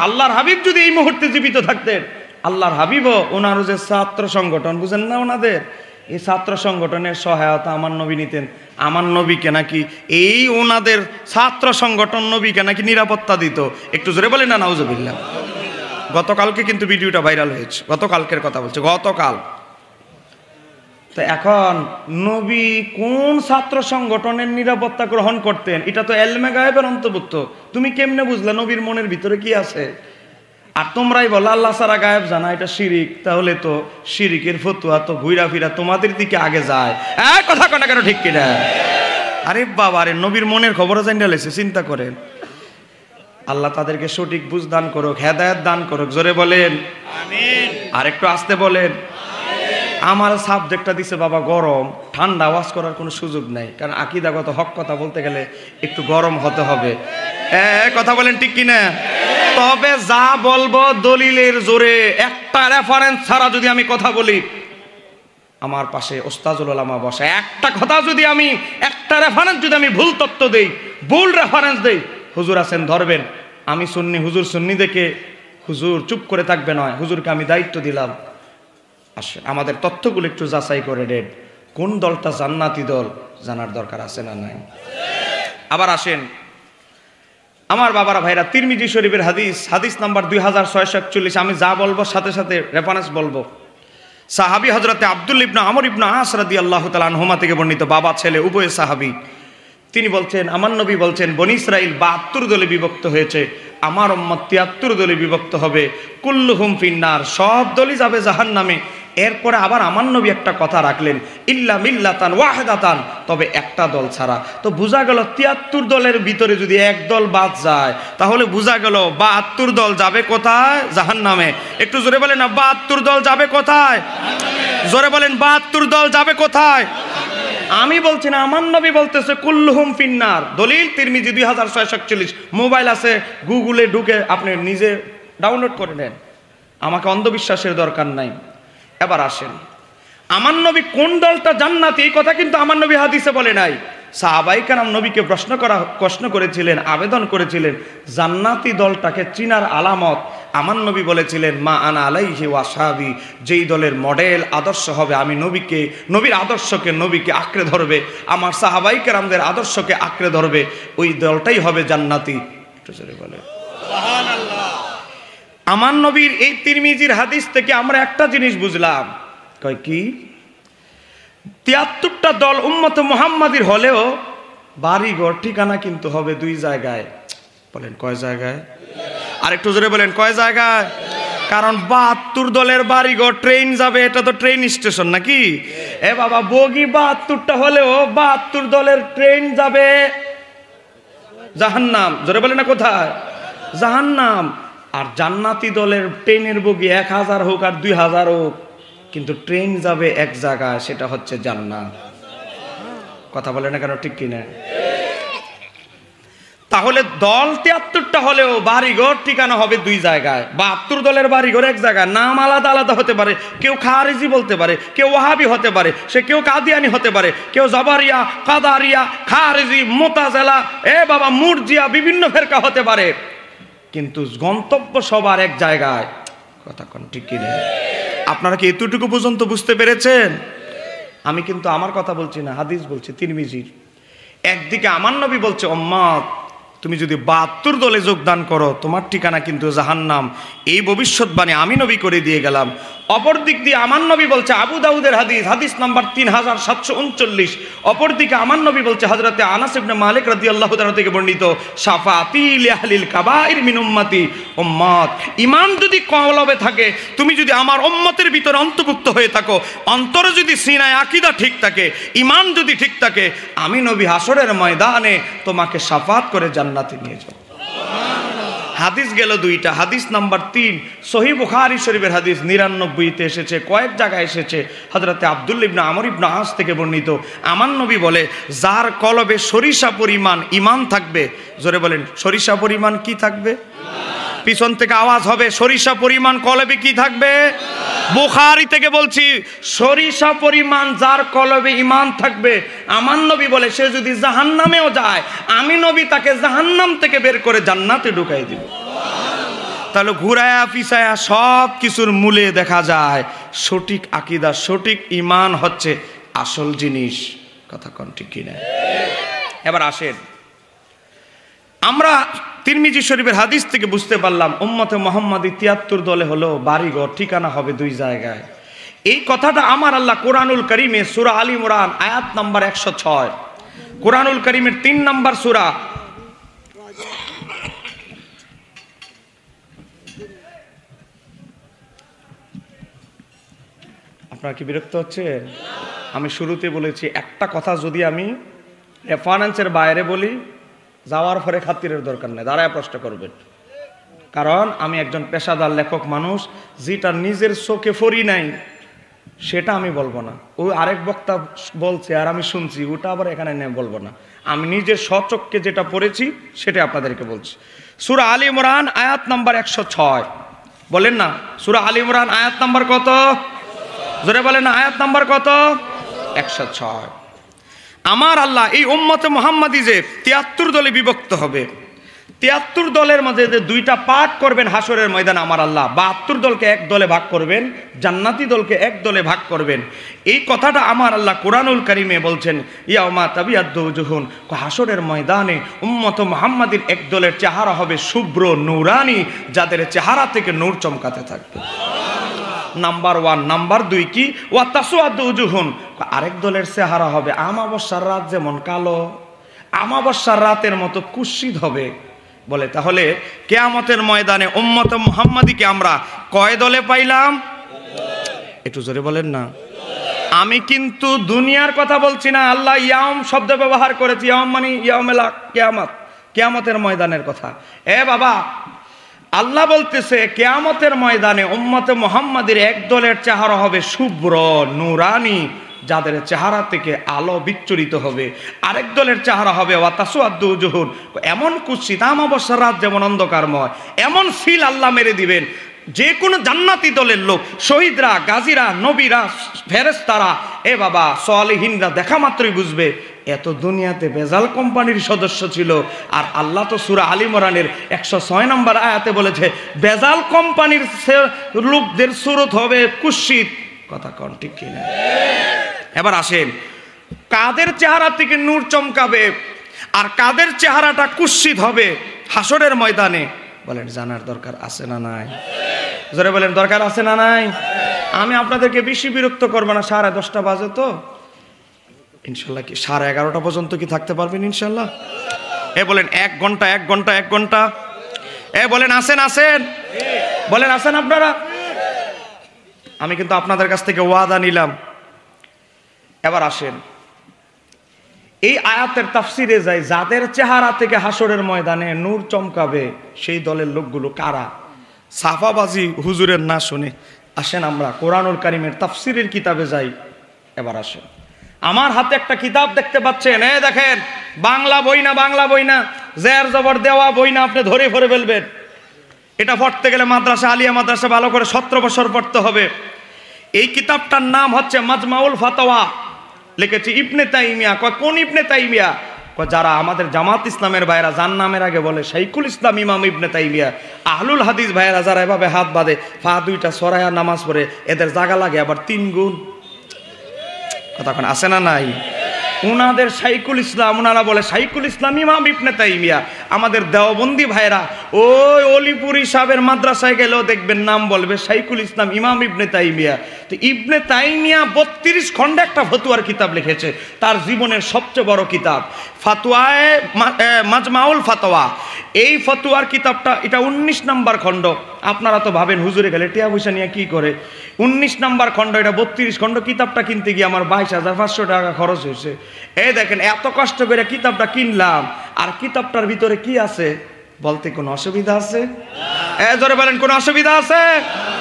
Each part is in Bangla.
আল্লাহর হাবিব যদি এই মুহূর্তে জীবিত থাকতেন, আল্লাহর হাবিবও ওনার যে ছাত্র সংগঠন, বুঝেন না, ওনাদের এই ছাত্র সংগঠনের সহায়তা আমার নবী নিতেন। আমার নবীকে নাকি এই ওনাদের ছাত্র সংগঠন নবীকে নাকি নিরাপত্তা দিত। একটু জোরে বলেন না নাউজুবিল্লাহ। গতকালকে কিন্তু ভিডিওটা ভাইরাল হয়েছে, গতকালকের কথা বলছে, গতকাল। তো এখন নবী কোন ছাত্র সংগঠনের নিরাপত্তা গ্রহণ করতেন, এটা তো এলমে গায়েবের অন্তর্ভুক্ত। তুমি কেমনে বুঝলে নবীর মনের ভিতরে কি আছে? আর তোমরাই বলো আল্লাহ ছাড়া গায়েব জানা, এটা শিরিক। তাহলে তো শিরিকের ফতুয়া তো ঘুরা ফিরা তোমাদের দিকে আগে যায়। কথা কনা কেন, ঠিক কিনা? আরে বাবা রে, নবীর মনের খবরও জানিয়ে লেছে। চিন্তা করেন, আল্লাহ তাদেরকে সঠিক বুঝ দান করুক, হেদায়েত দান করুক। জোরে বলেন আমিন। আর একটু আস্তে বলেন। আমার সাবজেক্টটা দিছে বাবা গরম, ঠান্ডা আওয়াজ করার কোনো সুযোগ নাই, কারণ আকীদাগত হক কথা বলতে গেলে একটু গরম হতে হবে। কথা বলেন ঠিক কিনা? তবে যা বলবো দলিলের জোরে, একটা রেফারেন্স ছাড়া যদি আমি কথা বলি, আমার পাশে ওস্তাজুল উলামা বসে, একটা কথা যদি আমি, একটা রেফারেন্স যদি আমি ভুল তথ্য দেই, ভুল রেফারেন্স দেই, হুজুর আছেন ধরবেন। আমি সুন্নি, হুজুর সুন্নি দেখে হুজুর চুপ করে থাকবে নয়, হুজুরকে আমি দায়িত্ব দিলাম। আসেন আমাদের তথ্যগুলো একটু যাচাই করে দেন, কোন দলটা জান্নাতি দল জানার দরকার আছে না নাই? আবার আসেন আমার বাবারা ভাইরা, তিরমিজি শরীফের হাদিস, হাদিস নাম্বার 2641। আমি যা বলবো সাথে সাথে রেফারেন্স বলবো। সাহাবী হযরতে আব্দুল্লাহ ইবনে আমর ইবনে আস রাদিয়াল্লাহু তাআলা আনহুমা থেকে বর্ণিত, বাবা ছেলে উভয় সাহাবী। তিনি বলছেন, আমার নবী বলছেন, বনী ইসরাইল 72 দলে বিভক্ত হয়েছে, আমার উম্মত 73 দলে বিভক্ত হবে। কুল্লুহুম ফিন্নার, সব দলই যাবে জাহান্নামে। এরপরে আবার আমার নবী একটা কথা রাখলেন, ইল্লা মিল্লাতান ওয়াহিদাতান, তবে একটা দল ছাড়া। তো বোঝা গেল 73 দলের ভিতরে যদি এক দল বাদ যায়, তাহলে বোঝা গেল 72 দল যাবে কোথায়? জাহান্নামে। একটু জোরে বলেন না, 72 দল যাবে কোথায়? জোরে বলেন, 72 দল যাবে কোথায়? আমি বলছি না, আমার নবী বলতেছে কুল্লুহুম ফিন্নার। দলিল তিরমিজি 2641। মোবাইল আছে, গুগলে ঢুকে আপনি নিজে ডাউনলোড করে নেন, আমাকে অন্ধবিশ্বাসের দরকার নাই। এবার আসেন, আমার নবী কোন দলটা জান্নাতি, এই কথা কিন্তু আমার নবী হাদিসে বলে নাই। সাহাবায়ে কেরাম নবীকে প্রশ্ন করেছিলেন, আবেদন করেছিলেন, জান্নাতি দলটাকে চিনার আলামত। আমার নবী বলেছিলেন, মা আনা আলাইহি ওয়া আসহাবি, যেই দলের মডেল আদর্শ হবে, আমি নবীকে, নবীর আদর্শকে, নবীকে আঁকড়ে ধরবে, আমার সাহাবায়ে কেরামদের আদর্শকে আঁকড়ে ধরবে, ওই দলটাই হবে জান্নাতি। একটু জোরে বলে সুবহানাল্লাহ। আমার নবীর এই তিরমিজির হাদিস থেকে আমরা একটা জিনিস বুঝলাম, কয় কি? 73টা দল উম্মতে মুহাম্মাদির হলেও বাড়িঘর ঠিকানা কিন্তু হবে 2 জায়গায়। বলেন কয় জায়গায়? আর একটু জোরে বলেন, কয় জায়গায়? কারণ 72 দলের বাড়িঘর, ট্রেন যাবে, এটা তো ট্রেন স্টেশন নাকি? এ বাবা, বগি 72টা হলেও 72 দলের ট্রেন যাবে জাহান্নাম। জোরে বলেন না, কোথায়? জাহান্নাম। আর জান্নাতি দলের ট্রেনের বগি 1000 হোক আর 2000 হোক, কিন্তু ট্রেন যাবে এক জায়গায়, সেটা হচ্ছে জান্নাত। কথা বলে না কেন, ঠিক কিনা? তাহলে দল 73টা হলেও বাড়িঘর ঠিকানা হবে 2 জায়গায়। 72 দলের বাড়িঘর এক জায়গায়, নাম আলাদা আলাদা হতে পারে। কেউ খারিজি বলতে পারে, কেউ ওয়াহাবি হতে পারে, সে কেউ কাদিয়ানি হতে পারে, কেউ জাবারিয়া, কাদারিয়া, খারিজি, মুতাজিলা, বাবা মুরজিয়া, বিভিন্ন ফেরকা হতে পারে, কিন্তু গন্তব্য সবার এক জায়গায়। কথা কোন ঠিক কিনা? আপনারা কি এতটুকু পর্যন্ত বুঝতে পেরেছেন? আমি কিন্তু আমার কথা বলছি না, হাদিস বলছি তিরমিজির। একদিকে আমার নবী বলছে, উম্মত তুমি যদি 72 দলে যোগদান করো, তোমার ঠিকানা কিন্তু জাহান্নাম। এই ভবিষ্যৎবাণী আমি নবী করে দিয়ে গেলাম। অপর দিক দিয়ে আমার নবী বলছে, আবু দাউদের হাদিস, হাদিস নাম্বার 3739। অপর দিকে আমার নবী বলছে, হযরতে আনাস ইবনে মালিক রাদিয়াল্লাহু তাআলা থেকে বর্ণিত, শাফাতি লিআহলিল কাবাইর মিন উম্মতি। উম্মত, ঈমান যদি কলবে থাকে, তুমি যদি আমার উম্মতের ভিতরে অন্তর্ভুক্ত হয়ে থাকো, অন্তরে যদি সিনায় আকীদা ঠিক থাকে, ঈমান যদি ঠিক থাকে, আমি নবী হাসরের ময়দানে তোমাকে শাফাত করে জান্নাতে নিয়ে যাব। হাদিস গেল 2টা। হাদিস নাম্বার 3 সহিহ বুখারী শরীফের হাদিস 99তে এসেছে, কয়েক জায়গায় এসেছে। হযরতে আব্দুল্লাহ ইবনে আমর ইবনে আস থেকে বর্ণিত, আমার নবী বলে, যার কলবে সরিষা পরিমাণ ঈমান থাকবে, জোরে বলেন সরিষা পরিমাণ কি থাকবে? পিছন থেকে আওয়াজ হবে, সরিষা পরিমাণ কলবে কি থাকবে? বুখারী থেকে বলছি, সরিষা পরিমাণ যার কলবে ঈমান থাকবে, আমার নবী বলে, সে যদি জাহান্নামেও যায়, আমি নবী তাকে জাহান্নাম থেকে বের করে জান্নাতে ঢুকাই দিব। তাহলে ঘুরায়া পিছায়া সব কিছুর মূলে দেখা যায় সঠিক আকীদা, সঠিক ঈমান হচ্ছে আসল জিনিস। কথা কোন ঠিক কিনা? এবার আসেন, আমরা তিরমিজি শরীফের হাদিস থেকে বুঝতে পারলাম উম্মতে মুহাম্মাদি 73 দলে হলো, বাড়িঘর ঠিকানা হবে 2 জায়গায়। এই কথাটা আমার আল্লাহ কোরআনুল কারীমে সূরা আল ইমরান আয়াত নাম্বার 106, কোরআনুল কারীমের 3 নাম্বার সূরা, আপনারা কি বিরক্ত হচ্ছে? আমি শুরুতে বলেছি একটা কথা যদি আমি রেফারেন্সের বাইরে বলি, যাওয়ার পরে খাতিরের দরকার নেই, দাঁড়ায় প্রশ্ন করবেন। কারণ আমি একজন পেশাদার লেখক মানুষ, যেটা নিজের চোখে পড়ি নাই সেটা আমি বলবো না। ওই আরেক বক্তা বলছে আর আমি শুনছি, ওটা আবার এখানে বলবো না। আমি নিজের স্বচক্ষে যেটা পড়েছি সেটা আপনাদেরকে বলছি। সূরা আল ইমরান আয়াত নাম্বার 106, বলেন না সূরা আল ইমরান আয়াত নাম্বার কত? জোরে বলেন না, আয়াত নাম্বার কত? 106। আমার আল্লাহ এই উম্মতে মুহাম্মাদি যে 73 দলে বিভক্ত হবে, 73 দলের মধ্যে যে 2টা পার্ট করবেন হাসরের ময়দানে, আমার আল্লাহ 72 দলকে 1 দলে ভাগ করবেন, জান্নাতি দলকে 1 দলে ভাগ করবেন। এই কথাটা আমার আল্লাহ কোরআনুল কারীমে বলছেন, ইয়াউমা তাবিয়াদ্দু উজুহুন, হাসরের ময়দানে উম্মতে মুহাম্মাদির 1 দলের চেহারা হবে শুভ্র নূরানি, যাদের চেহারা থেকে নূর চমকাতে থাকবে। নাম্বার 1। নাম্বার 2 কি? ওয়া তাসওয়াদু উজুহুন, আরেক দলের চেহারা হবে আমাবস্যার রাত যেমন কালো, আমাবস্যার রাতের মতো কুৎসিত হবে। বলে তাহলে কিয়ামতের ময়দানে উম্মতে মুহাম্মাদিকে আমরা কয় দলে পাইলাম? একটু জোরে বলেন না। আমি কিন্তু দুনিয়ার কথা বলছি না, আল্লাহ ইয়াউম শব্দ ব্যবহার করেছে, ইয়াউম মানে ইয়াউমুল কিয়ামত, কিয়ামতের ময়দানের কথা। এ বাবা, আল্লাহ বলতেছে কিয়ামতের ময়দানে উম্মতে মুহাম্মাদের 1 দলের চেহারা হবে শুভ্র নূরানি, যাদের চেহারা থেকে আলো বিচ্ছুরিত হবে। আরেক দলের চেহারা হবে ওয়া তাসওয়াদু উজুহুন, এমন কুৎসিত আমাবস্যার রাত যেমন অন্ধকারময়, এমন ফিল আল্লাহ মেরে দিবেন। যে কোনো জান্নাতি দলের লোক, শহীদরা, গাজীরা, নবীরা, ফেরেশতারা, এ বাবা সালেহিনরা দেখা মাত্রই বুঝবে এত দুনিয়াতে বেজাল কোম্পানির সদস্য ছিল। আর আল্লাহ তো সূরা আল ইমরানের 106 নম্বর আয়াতে বলেছে বেজাল কোম্পানির লোকদের সুরত হবে কুৎসিত। কথা কোন ঠিক কিনা? এবার আসেন, কাদের চেহারা থেকে নূর চমকাবে আর কাদের চেহারাটা কুৎসিত হবে হাসরের ময়দানে? বলেন জানার দরকার আছে না নাই? জোরে বলেন দরকার আছে না নাই? আমি আপনাদেরকে বেশি বিরক্ত করবো না, 10:30 বাজে তো ইনশাল্লাহ। কি 11:30 পর্যন্ত কি থাকতে পারবেন ইনশাল্লাহ? এ বলেন 1 ঘন্টা 1 ঘন্টা 1 ঘন্টা। এ বলেন আসেন আসেন, বলেন আসেন আপনারা। আমি কিন্তু আপনাদের কাছ থেকে ওয়াদা নিলাম। এবার আসেন, এই আয়াতের তাফসিরে যাই, যাদের চেহারা থেকে হাসরের ময়দানে নূর চমকাবে সেই দলের লোকগুলো কারা? সাফাবাজি হুজুরের না শুনে আসেন আমরা কোরআনুল কারীমের তাফসিরের কিতাবে যাই। এবার আসেন, আমার হাতে একটা কিতাব দেখতে পাচ্ছেন, এই দেখেন, বাংলা বই না, বাংলা বই না, জের জবর দেওয়া বই না, আপনি ধরে ফেলে ফেলবেন। এটা পড়তে গেলে মাদ্রাসা, আলিয়া মাদ্রাসা ভালো করে 17 বছর পড়তে হবে। এই কিতাবটার নাম হচ্ছে মাজমাউল ফাতাওয়া, লিখেছে ইবনে তাইমিয়া। কোন ইবনে তাইমিয়া? যারা আমাদের জামাত ইসলামের ভাইরা যার নামের আগে বলে শাইখুল ইসলাম ইমাম ইবনে তাইমিয়া। আহলুল হাদিস ভাইরা যারা এভাবে হাত বাঁধে, পা 2টা সরায়া নামাজ পড়ে, এদের জায়গা লাগে আবার 3 গুণ। কথা কোন আছে না নাই? উনাদের শাইখুল ইসলাম, উনারা বলে শাইখুল ইসলাম ইমাম ইবনে তাইমিয়া। আমাদের দেওবন্দি ভাইরা ওই অলিপুরি সাহেবের মাদ্রাসায় গেলেও দেখবেন নাম বলবে শাইখুল ইসলাম ইমাম ইবনে তাইমিয়া। তো ইবনে তাইমিয়া 32 খণ্ডে একটা ফতোয়ার কিতাব লিখেছে, তার জীবনের সবচেয়ে বড় কিতাব ফাতওয়ায়ে মাজমাউল ফাতওয়া। এই ফতোয়ার কিতাবটা, এটা 19 নম্বর খণ্ড। আপনারা তো ভাবেন হুজুরে গেলে টিয়া পয়সা নিয়ে কি করে, 19 নম্বর খণ্ড, এটা 32 খণ্ড। কিতাবটা কিনতে গিয়ে আমার 22,500 টাকা খরচ হয়েছে। এই দেখেন, এত কষ্ট করে কিতাবটা কিনলাম, আর কিতাবটার ভিতরে কি আছে বলতে কোনো অসুবিধা আছে? জোরে বলেন কোন অসুবিধা আছে?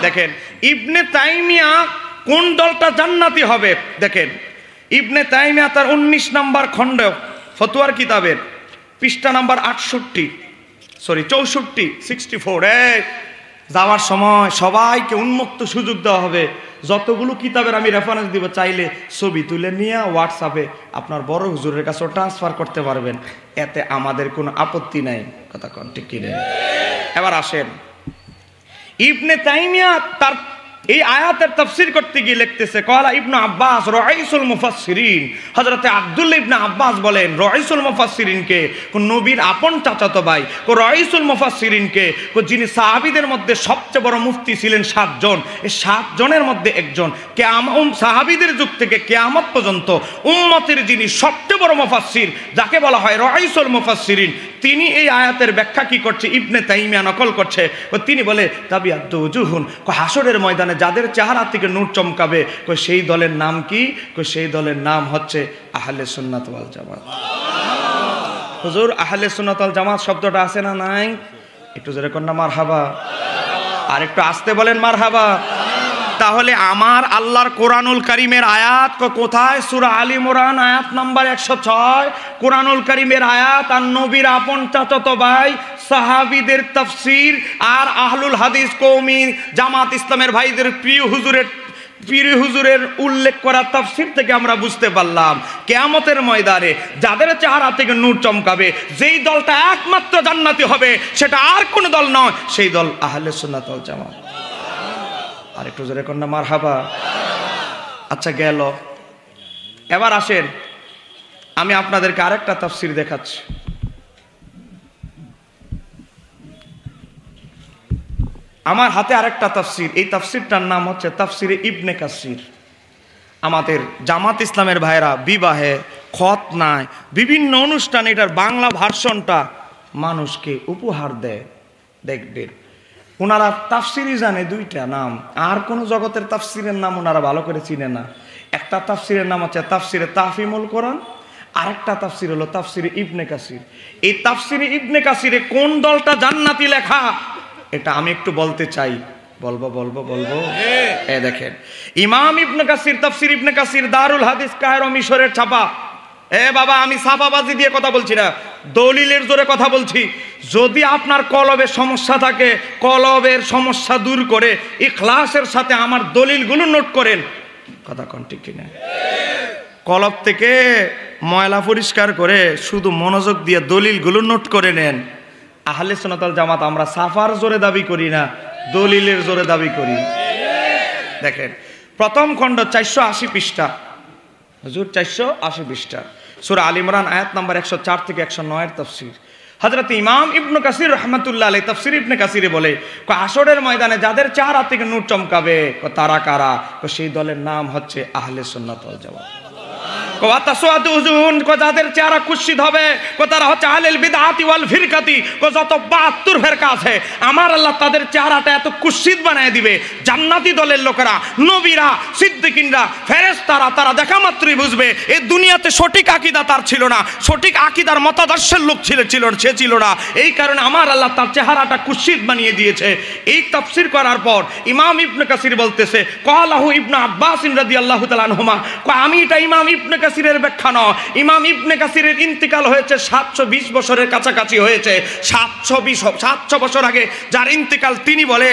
দেখেন ইবনে তাইমিয়া কোন দলটা জান্নাতি হবে। দেখেন ইবনে তাইমিয়া তার 19 নম্বর খণ্ড ফতোয়ার কিতাবের পৃষ্ঠা নাম্বার 64 যাওয়ার সময় সবাইকে উন্মুক্ত সুযোগ দেওয়া হবে। যতগুলো কিতাবের আমি রেফারেন্স দিব, চাইলে ছবি তুলে নিয়ে হোয়াটসঅ্যাপে আপনার বড় হুজুরের কাছেও ট্রান্সফার করতে পারবেন, এতে আমাদের কোনো আপত্তি নাই। কথা কোন ঠিক কি নেই? এবার আসেন, ইবনে তাইমিয়া তার এই আয়াতের তাফসীর করতে গিয়ে লিখতেছে, ক্বালা ইবনে আব্বাস রাইসুল মুফাসসিরিন, হযরতে আব্দুল্লাহ ইবনে আব্বাস বলেন রাইসুল মুফাসসিরিনকে নবীর আপন চাচাতো ভাই, রাইসুল মুফাসসিরিনকে যিনি সাহাবীদের মধ্যে সবচেয়ে বড় মুফতি ছিলেন 7 জন, এই 7 জনের মধ্যে একজন, সাহাবীদের যুগ থেকে কিয়ামত পর্যন্ত উম্মতের যিনি সবচেয়ে বড় মুফাসসির, যাকে বলা হয় রাইসুল মুফাসসিরিন, তিনি এই আয়াতের ব্যাখ্যা কি করছে, ইবনে তাইমিয়া নকল করছে। তিনি বলে তাবিয়াতু উজুহুন, হাসরের ময়দানে যাদের চেহারা থেকে নূর চমকাবে, সেই দলের নাম কি? সেই দলের নাম হচ্ছে আহলে সুন্নাত ওয়াল জামাত। হুজুর আহলে সুন্নাত ওয়াল জামাত শব্দটা আছে না নাই? একটু জোরে কর না মারহাবা, আর একটু আস্তে বলেন মারহাবা। তাহলে আমার আল্লাহর কোরআনুল কারীমের আয়াত কোথায়? সূরা আলী ইমরান আয়াত নাম্বার 106, কোরআনুল কারীমের আয়াত আর নবীর আপন চাচাতো ভাই সাহাবীদের তাফসীর আর আহলুল হাদিস কওমি জামাত ইসলামের ভাইদের প্রিয় হুজুরের উল্লেখ করা তাফসীর থেকে আমরা বুঝতে পারলাম কিয়ামতের ময়দানে যাদের চেহারা থেকে নূর চমকাবে, যেই দলটা একমাত্র জান্নাতি হবে, সেটা আর কোন দল নয়, সেই দল আহলে সুন্নাত ওয়াল জামাত। আর একটু জোরে কন্যা মারহাবা। আচ্ছা গেল, এবার আসেন আমি আপনাদেরকে আরেকটা তাফসীর দেখাচ্ছি। আমার হাতে আরেকটা তাফসীর, এই তাফসীরটার নাম হচ্ছে তাফসীরে ইবনে কাসির। আমাদের জামাত ইসলামের ভাইরা বিবাহে, খতনায়, বিভিন্ন অনুষ্ঠানে এটার বাংলা ভার্সনটা মানুষকে উপহার দেয়। দেখবেন ওনারা তাফসিরই জানে 2টা নাম, আর কোন জগতের তাফসিরের নাম ওনারা ভালো করে চিনে না। একটা তাফসিরের নাম হচ্ছে তাফসিরে তাহফিমুল কোরআন, আরেকটা তাফসির হলো তাফসিরে ইবনে কাসির। এই তাফসিরে ইবনে কাসিরে কোন দলটা জান্নাতি লেখা, এটা আমি একটু বলতে চাই। বলবো এ দেখেন, ইমাম ইবনে কাসির তাফসির ইবনে কাসির দারুল হাদিস কায়রো মিশরের ছাপা। এ বাবা, আমি ছাপাবাজি দিয়ে কথা বলছি না, দলিলের জোরে কথা বলছি। যদি আপনার কলবের সমস্যা থাকে, কলবের সমস্যা দূর করে ইখলাসের সাথে আমার দলিলগুলো নোট করেন। কথা কোন ঠিক কিনা? কলব থেকে ময়লা পরিষ্কার করে শুধু মনোযোগ দিয়ে দলিলগুলো নোট করে নেন। আহলে সুন্নাত ওয়াল জামাত আমরা সাফার জোরে দাবি করি না, দলিলের জোরে দাবি করি। দেখেন প্রথম খণ্ড 480 পৃষ্ঠা, হুজুর 480 পৃষ্ঠা, সূরা আলী ইমরান আয়াত নাম্বার 104 থেকে 109 এর তাফসীর। হযরত ইমাম ইবনে কাসির রাহমাতুল্লাহ আলাইহি তাফসীর ইবনে কাসিরে বলে, হাসরের ময়দানে যাদের চেহারা থেকে নূর চমকাবে, তারা কারা? সেই দলের নাম হচ্ছে আহলে সুন্নাত ওয়াল জামাত। যাদের চেহারা কুৎসিত হবে, তারা হচ্ছে আহলুল বিদআতি ওয়াল ফিরকাতি। যত 72 ফিরকা আছে, আমার আল্লাহ তাদের চেহারাটা এত কুৎসিত বানিয়ে দিবে, জান্নাতি দলের লোকেরা, নবীরা, সিদ্দিকিনরা, ফেরেশতারা, তারা দেখা মাত্রই বুঝবে এই দুনিয়াতে সঠিক আকীদা তার ছিল না, সঠিক আকীদার মতাদর্শের লোক সে ছিল না। এই কারণে আমার আল্লাহ তার চেহারাটা কুৎসিত বানিয়ে দিয়েছে। এই তাফসীর করার পর ইমাম ইবনে কাসির বলতেছে, ক্বালাহু ইবনে আব্বাস রাদিয়াল্লাহু তাআলা আনহুমা, আমি এটা ইমাম ইবনে কাসিরের ব্যাখ্যা নয়। ইমাম ইবনে কাসিরের ইন্তিকাল হয়েছে 720 বছরের কাছাকাছি হয়েছে। 700 বছর আগে যার ইন্তিকাল, তিনি বলে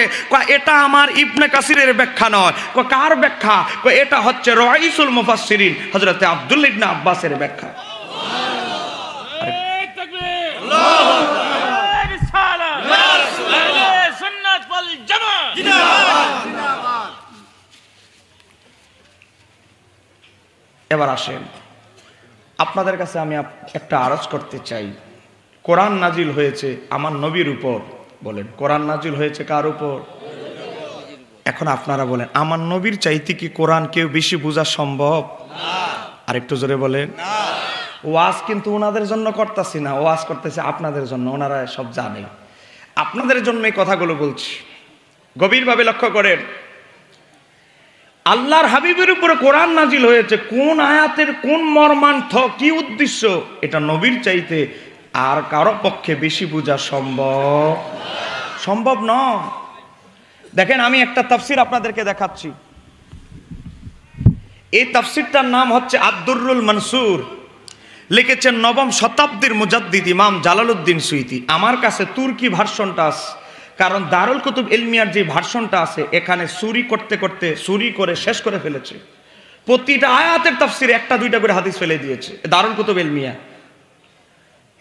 এটা আমার ইবনে কাসিরের ব্যাখ্যা নয়। কার ব্যাখ্যা? এটা হচ্ছে রাইসুল মুফাসসিরিন হযরত আব্দুল্লাহ ইবনে আব্বাসের ব্যাখ্যা। এবার আসেন, আপনাদের কাছে আমি একটা আরজ করতে চাই। কোরআন নাজিল হয়েছে আমার নবীর উপর, বলেন কোরআন নাজিল হয়েছে কার উপর? এখন আপনারা বলেন, আমার নবীর চাইতে কি কোরআন কেউ বেশি বোঝা সম্ভব? আর একটু জোরে বলেন। ওয়াজ কিন্তু ওনাদের জন্য করতেছি না, ওয়াজ করতেছে আপনাদের জন্য, ওনারা সব জানে। আপনাদের জন্য এই কথাগুলো বলছি, গভীরভাবে লক্ষ্য করেন। আল্লাহর হাবিবের উপরে কোরআন নাজিল হয়েছে, কোন আয়াতের কোন মর্মার্থ, কি উদ্দেশ্য, এটা নবীর চাইতে আর কারো পক্ষে বেশি বোঝা সম্ভব নয়। দেখেন আমি একটা তাফসীর আপনাদেরকে দেখাচ্ছি। এই তাফসীরটার নাম হচ্ছে আদ-দুররুল মানসুর, লিখেছেন 9ম শতাব্দীর মুজাদ্দিদ ইমাম জালালউদ্দিন সুয়ুতী। আমার কাছে তুর্কি ভার্সনটা আছে, কারণ দারুল কুতুব ইলমিয়ার যে ভার্সনটা আছে, এখানে চুরি করে শেষ করে ফেলেছে। প্রতিটা আয়াতের তাফসীরে 1-2টা করে হাদিস ফেলে দিয়েছে দারুল কুতুব ইলমিয়া।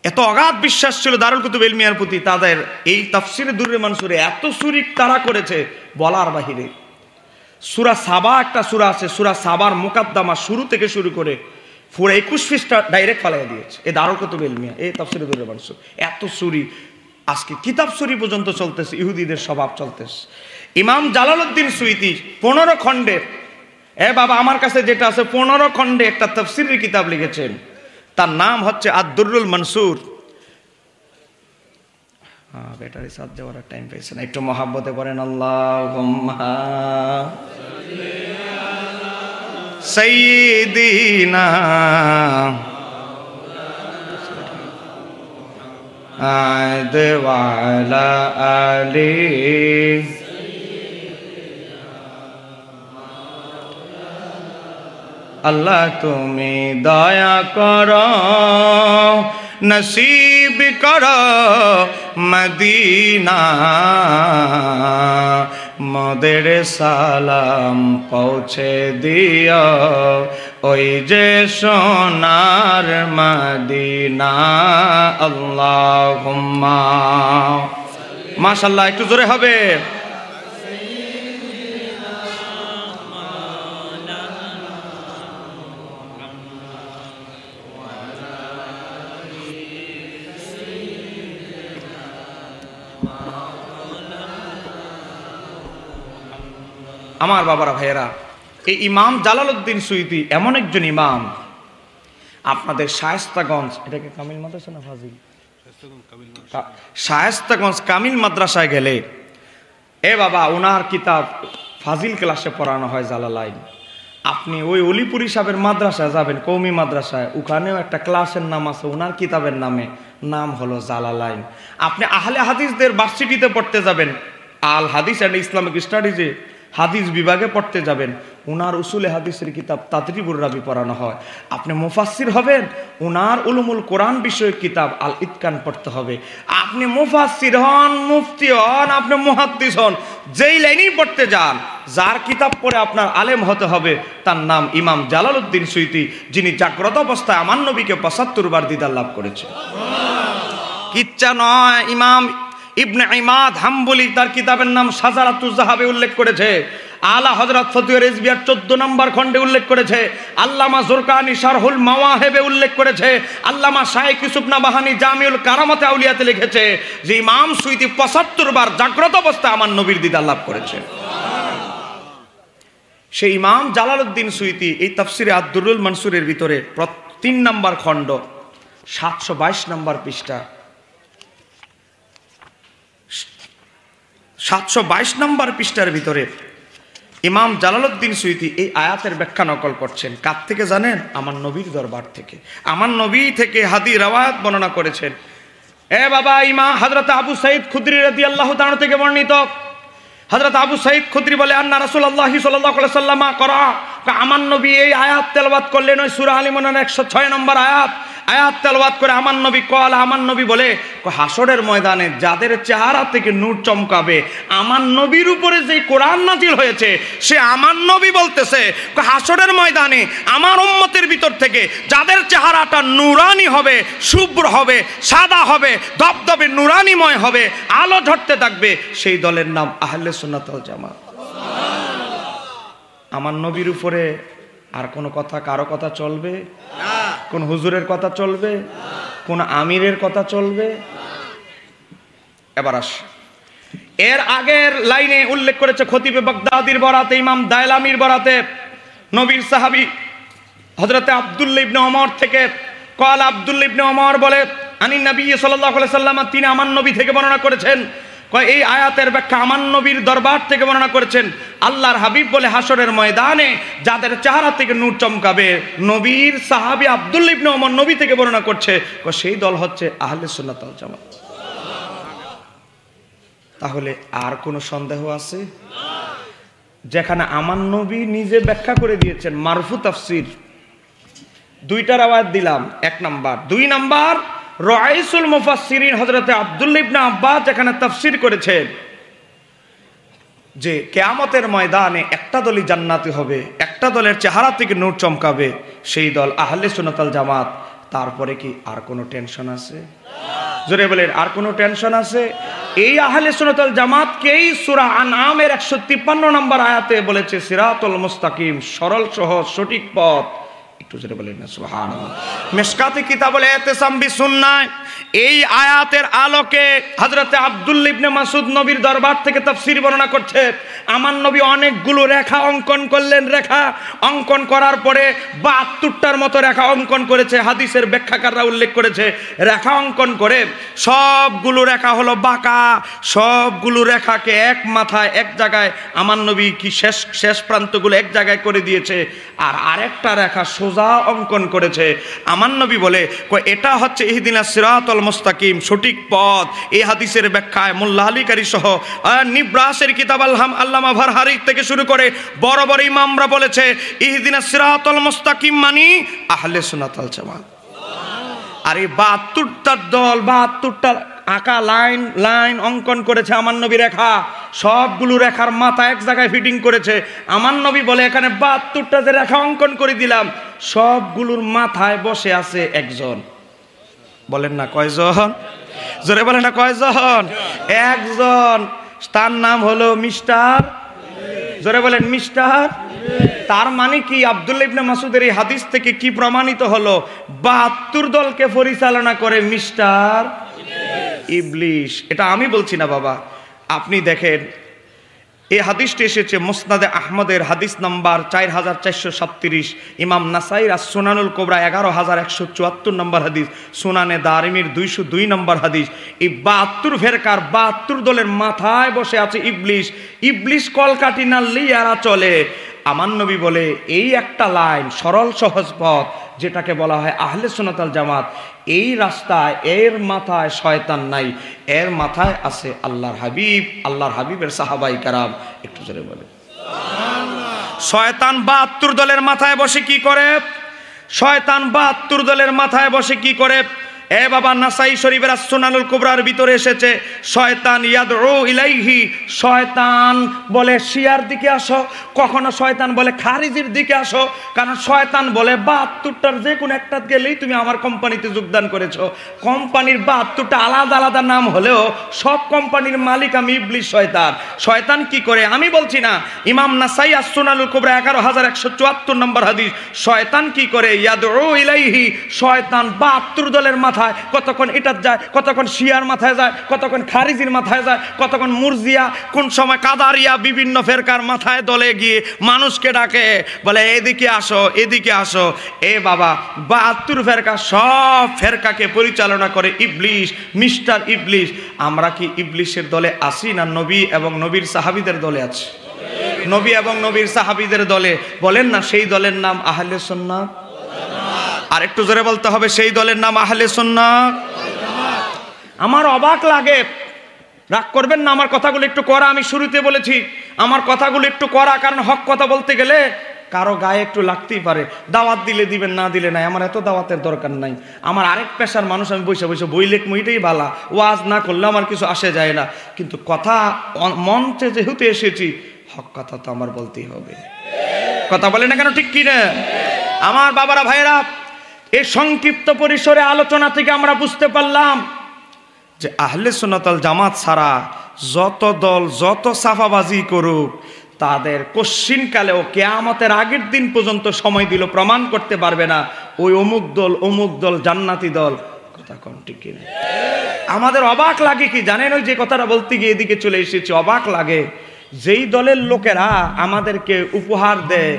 এত অগাধ বিশ্বাস ছিল দারুল কুতুব ইলমিয়ার প্রতি, তাদের এই তাফসিরে দুরুল মানসুরে এত সুরি তারা করেছে বলার বাহিরে। সূরা সাবা একটা সূরা আছে, সূরা সাবার মুকাদ্দামা শুরু থেকে শুরু করে পুরো 21 পৃষ্ঠা ডাইরেক্ট ফালাই দিয়েছে এই দারুল কুতুব ইলমিয়া, এই তাফসিরে দুরুল মানসুর। এত সুরি, আজকে কিতাব সুরি পর্যন্ত চলতেছে, ইহুদিদের স্বভাব চলতেছে। ইমাম জালালউদ্দিন সুয়ুতী 15 খণ্ডে, বাবা আমার কাছে যেটা আছে 15 খণ্ডে একটা তাফসিরের কিতাব লিখেছেন, তার নাম হচ্ছে আদ-দুররুল মানসুর। ব্যাটারি চার্জ দেওয়ার টাইম পেয়েছে না, একটু মহাব্বতে পড়েন আল্লাহুম্মা সাইয়্যিদিনা আদ ওয়ালা আলি আল্লাহ তুমি দয়া করো, নসিব করো মদিনা, মোদের সালাম পৌঁছে দিও ওই যে সোনার মদিনা। আল্লাহুম্মা, মাশাআল্লাহ, একটু জোরে হবে। আমার বাবারা ভাইয়েরা, এই ইমাম জালালউদ্দিন সুয়ুতী এমন একজন ইমাম, আপনাদের শায়েস্তাগঞ্জ, এটাকে কামিল মাদ্রাসা না ফাজিল, শায়েস্তাগঞ্জ কামিল মাদ্রাসায় গেলে বাবা ওনার কিতাব ফাজিল ক্লাসে পড়ানো হয় জালালাইন। আপনি ওই অলিপুরি সাহেবের মাদ্রাসায় যাবেন, কওমি মাদ্রাসায়, ওখানেও একটা ক্লাসের নাম আছে ওনার কিতাবের নামে, নাম হলো জালালাইন। আপনি আহলে হাদিসদের ভার্সিটিতে পড়তে যাবেন, আল হাদিস অ্যান্ড ইসলামিক স্টাডিজে হাদিস বিভাগে পড়তে যাবেন, উনার উসুলে হাদিসের কিতাব তাদরিবুর রাবি পড়ানো হয়। আপনি মুফাসসির হবেন, উনার উলুমুল কোরআন বিষয়ক কিতাব আল ইতকান পড়তে হবে। আপনি মুফাসসির হন, মুফতি হন, আপনি মুহাদ্দিস হন, যেই লাইনেই পড়তে যান, যার কিতাব পড়ে আপনার আলেম হতে হবে, তার নাম ইমাম জালালউদ্দিন সুয়ুতী, যিনি জাগ্রত অবস্থায় আমার নবীকে 75 বার দিদার লাভ করেছে। কিচ্ছা নয়, ইমাম ইবনে ইমাদ হাম্বলি তার কিতাবের নাম শাজারাতুজ যাহাবে উল্লেখ করেছে, আলা হযরত ফতুয়া রিজভিয়ার 14 নম্বর খণ্ডে উল্লেখ করেছে, আল্লামা জুরকানি শারহুল মাওয়াহিবে উল্লেখ করেছে, আল্লামা শাইখ ইউসুফ নাবাহানী জামিউল কারামাতে আউলিয়াতে লিখেছে যে ইমাম সুয়ুতী 75 বার জাগ্রত অবস্থায় আমার নবীর দিদার লাভ করেছে। সেই ইমাম জালালউদ্দিন সুয়ুতী এই তাফসিরে আদ-দুররুল মানসুরের ভিতরে 3 নম্বর খণ্ড 722 নম্বর পৃষ্ঠা, 722 নম্বর পৃষ্ঠার ভিতরে ইমাম জালালউদ্দিন সুয়ুতী এই আয়াতের ব্যাখ্যা নকল করছেন। কার থেকে জানেন? আমার নবীর দরবার থেকে, আমার নবী থেকে হাদিস রওয়ায়াত বর্ণনা করেছেন। বাবা, ইমাম হযরত আবু সাঈদ খুদরি রাদিয়াল্লাহু তাআলা থেকে বর্ণিত, হযরত আবু সাঈদ খুদরি বলে আন্না রাসূলুল্লাহ সাল্লাল্লাহু আলাইহি ওয়াসাল্লাম করা, আমার নবী এই আয়াত তেলাওয়াত করলেন, ওই সূরা আল ইমরানের 106 নম্বর আয়াত তেলাওয়াত করে আমার নবী কল, আমার নবী বলে হাসরের ময়দানে যাদের চেহারা থেকে নূর চমকাবে, আমার নবীর উপরে যে কোরআন নাজিল হয়েছে, সে আমার নবী বলতেছে হাসরের ময়দানে আমার উম্মতের ভিতর থেকে যাদের চেহারাটা নূরানি হবে, শুভ্র হবে, সাদা হবে, ধবধবে নূরানিময় হবে, আলো ঝরতে থাকবে, সেই দলের নাম আহলে সুন্নাত ওয়াল জামাত। আমার নবীর উপরে আর কোনো কথা, কারো কথা চলবে? কোন হুজুরের কথা চলবে? কোন আমিরের কথা চলবে? এবার আস, এর আগের লাইনে উল্লেখ করেছে খতিবে বাগদাদির বরাতে, ইমাম দায়লামির বরাতে, নবীর সাহাবী হযরতে আব্দুল্লাহ ইবনে ওমর থেকে কল, আব্দুল্লাহ ইবনে ওমর বলে আনি নবী সাল্লাল্লাহু আলাইহি ওয়াসাল্লাম, তিনি আমার নবী থেকে বর্ণনা করেছেন। এই আয়াতের ব্যাখ্যা আমার নবীর দরবার থেকে বর্ণনা করেছেন। আল্লাহর হাবিব বলে হাসরের ময়দানে যাদের চেহারা থেকে নূর চমকাবে, নবীর সাহাবী আব্দুল্লাহ ইবনে ওমর নবী থেকে বর্ণনা করছে, সেই দল হচ্ছে আহলে সুন্নাত ওয়াল জামাত। তাহলে আর কোনো সন্দেহ আছে? যেখানে আমার নবী নিজে ব্যাখ্যা করে দিয়েছেন, মারফু তাফসির, 2টা রাওয়ায়াত দিলাম, 1 নাম্বার। 2 নাম্বার, রাইসুল মুফাসসিরিন হযরতে আব্দুল্লাহ ইবনে আব্বাস যেখানে তাফসীর করেছেন যে কিয়ামতের ময়দানে একটা দলই জান্নাতি হবে, একটা দলের চেহারা থেকে নূর চমকাবে, সেই দল আহলে সুন্নাত ওয়াল জামাত। তারপরে কি আর কোনো টেনশন আছে? জোরে বলেন, আর কোনো টেনশন আছে? এই আহলে সুন্নাত ওয়াল জামাতকেই সূরা আনআমের 153 নম্বর আয়াতে বলেছে সিরাতুল মুস্তাকিম, সরল সহজ সঠিক পথ। একটু জোরে বলেন না সুবহানাল্লাহ। মিশকাতে কিতাবুল ইতিসাম বিসুন্নাহ, এই আয়াতের আলোকে হযরতে আব্দুল্লাহ ইবনে মাসউদ নবীর দরবার থেকে তাফসীর বর্ণনা করছে। আমার নবী অনেকগুলো রেখা অঙ্কন করলেন। রেখা অঙ্কন করার পরে 72টার মতো রেখা অঙ্কন করেছে। হাদিসের ব্যাখ্যাকাররা উল্লেখ করেছে, রেখা অঙ্কন করে সবগুলো রেখা হলো বাঁকা, সবগুলো রেখাকে এক মাথায় এক জায়গায় আমার নবী কি শেষ প্রান্তগুলো এক জায়গায় করে দিয়েছে, আর আরেকটা রেখা সোজা অঙ্কন করেছে। আমার নবী বলে এটা হচ্ছে ইহদিনাস সিরাতাল মুস্তাকিম, সঠিক পথ। এই হাদিসের ব্যাখ্যায় মোল্লা আলী কারি সহ নিব্রাসের কিতাব আল্লামা ভারহারি থেকে শুরু করে বড় বড় ইমামরা বলেছে ইহদিনাস সিরাতাল মুস্তাকিম মানে আহলে সুন্নাত ওয়াল জামাত। আর এই 72টা দল, 72টা আঁকা লাইন লাইন অঙ্কন করেছে আমার নবী রেখা, সবগুলো রেখার মাথা এক জায়গায় ফিটিং করেছে। আমার নবী বলে এখানে 72টা যে রেখা অঙ্কন করে দিলাম, সবগুলোর মাথায় বসে আছে একজন। বলেন না কয়জন? জোরে বলেন না কয়জন? একজন। তার নাম হলো মিস্টার, জোরে বলেন মিস্টার। তার মানে কি আব্দুল্লাহ ইবনে মাসউদের এই হাদিস থেকে কি প্রমাণিত হলো? 72 দলকে পরিচালনা করে মিস্টার ইবলিশ। এটা আমি বলছি না বাবা, আপনি দেখেন এই হাদিসটি এসেছে মুসনাদে আহমদের হাদিস নাম্বার 4437, ইমাম নাসাইর সুনানুল কুবরা 11174 নম্বর হাদিস, সুনানে দারিমির 202 নম্বর হাদিস। এই 72 ফেরকার 72 দলের মাথায় বসে আছে ইবলিশ। ইবলিশ কলকাঠি নাড়লেই এরা চলে। আমার নবী বলে এই একটা লাইন, সরল সহজ পথ, যেটাকে বলা হয় আহলে সুন্নাত ওয়াল জামাত, এই রাস্তায় এর মাথায় শয়তান নাই, এর মাথায় আছে আল্লাহর হাবিব, আল্লাহর হাবিবের সাহাবাই কারাম। একটু জোরে বলে শয়তান 72 দলের মাথায় বসে কি করে? শয়তান 72 দলের মাথায় বসে কি করে? এ বাবা, নাসাই শরীফের সুনানুল কুবরার ভিতরে এসেছে শয়তান ইয়াদউ ইলাইহি, শয়তান বলে শিয়ার দিকে আসো, কখনো শয়তান বলে খারিজির দিকে আসো। কারণ শয়তান বলে 72টার যে কোনো একটা গেলেই তুমি আমার কোম্পানিতে যোগদান করেছো। কোম্পানির 72টা আলাদা আলাদা নাম হলেও সব কোম্পানির মালিক আমি ইবলিশ শয়তান। শয়তান কি করে আমি বলছি না, ইমাম নাসাই সুনানুল কুবরা 11174 নম্বর হাদিস। শয়তান কি করে? ইয়াদউ ইলাইহি, শয়তান 72 দলের মাথা কতক্ষণ এটার যায়, কতক্ষণ শিয়ার মাথায় যায়, কতক্ষণ খারিজির মাথায় যায়, কতক্ষণ মুরজিয়া, কোন সময় কাদারিয়া, বিভিন্ন ফেরকার মাথায় দলে গিয়ে মানুষকে ডাকে, বলে এদিকে আসো এদিকে আসো। এ বাবা, 72 ফেরকা, সব ফেরকাকে পরিচালনা করে ইবলিশ, মিস্টার ইবলিশ। আমরা কি ইবলিশের দলে আছি না নবী এবং নবীর সাহাবীদের দলে আছি? নবী এবং নবীর সাহাবীদের দলে। বলেন না সেই দলের নাম আহলে সুন্নাত। আর একটু জোরে বলতে হবে, সেই দলের নাম আহলে সুন্নাত। আমার অবাক লাগে, রাগ করবেন না, আমার কথাগুলো একটু করা। আমি শুরুতে বলেছি আমার কথাগুলো একটু করা, কারণ হক কথা বলতে গেলে কারো গায়ে একটু লাগতেই পারে। দাওয়াত দিলে দিবেন, না দিলে নাই। আমার এত দাওয়াতের দরকার নাই। আমার আরেক পেশার মানুষ, আমি বসে বসে বই লেখবো, এটাই ভালো। ওয়াজ না করলে আমার কিছু আসে যায় না, কিন্তু কথা মঞ্চে যেহেতু এসেছি, হক কথা তো আমার বলতেই হবে। কথা বলে না কেন, ঠিক কি না? আমার বাবারা ভাইয়েরা, এই সংক্ষিপ্ত পরিসরে আলোচনা থেকে আমরা বুঝতে পারলাম যে আহলে সুন্নাত ওয়াল জামাত ছাড়া যত দল যত সাফাবাজি করুক, তাদের কশ্চিনকালেও কিয়ামতের আগের দিন পর্যন্ত সময় দিল প্রমাণ করতে পারবে না ওই অমুক দল জান্নাতি দল। কথা কোন ঠিক কিনা? আমাদের অবাক লাগে কি জানেন, ওই যে কথাটা বলতে গিয়ে এদিকে চলে এসেছি, অবাক লাগে যেই দলের লোকেরা আমাদেরকে উপহার দেয়,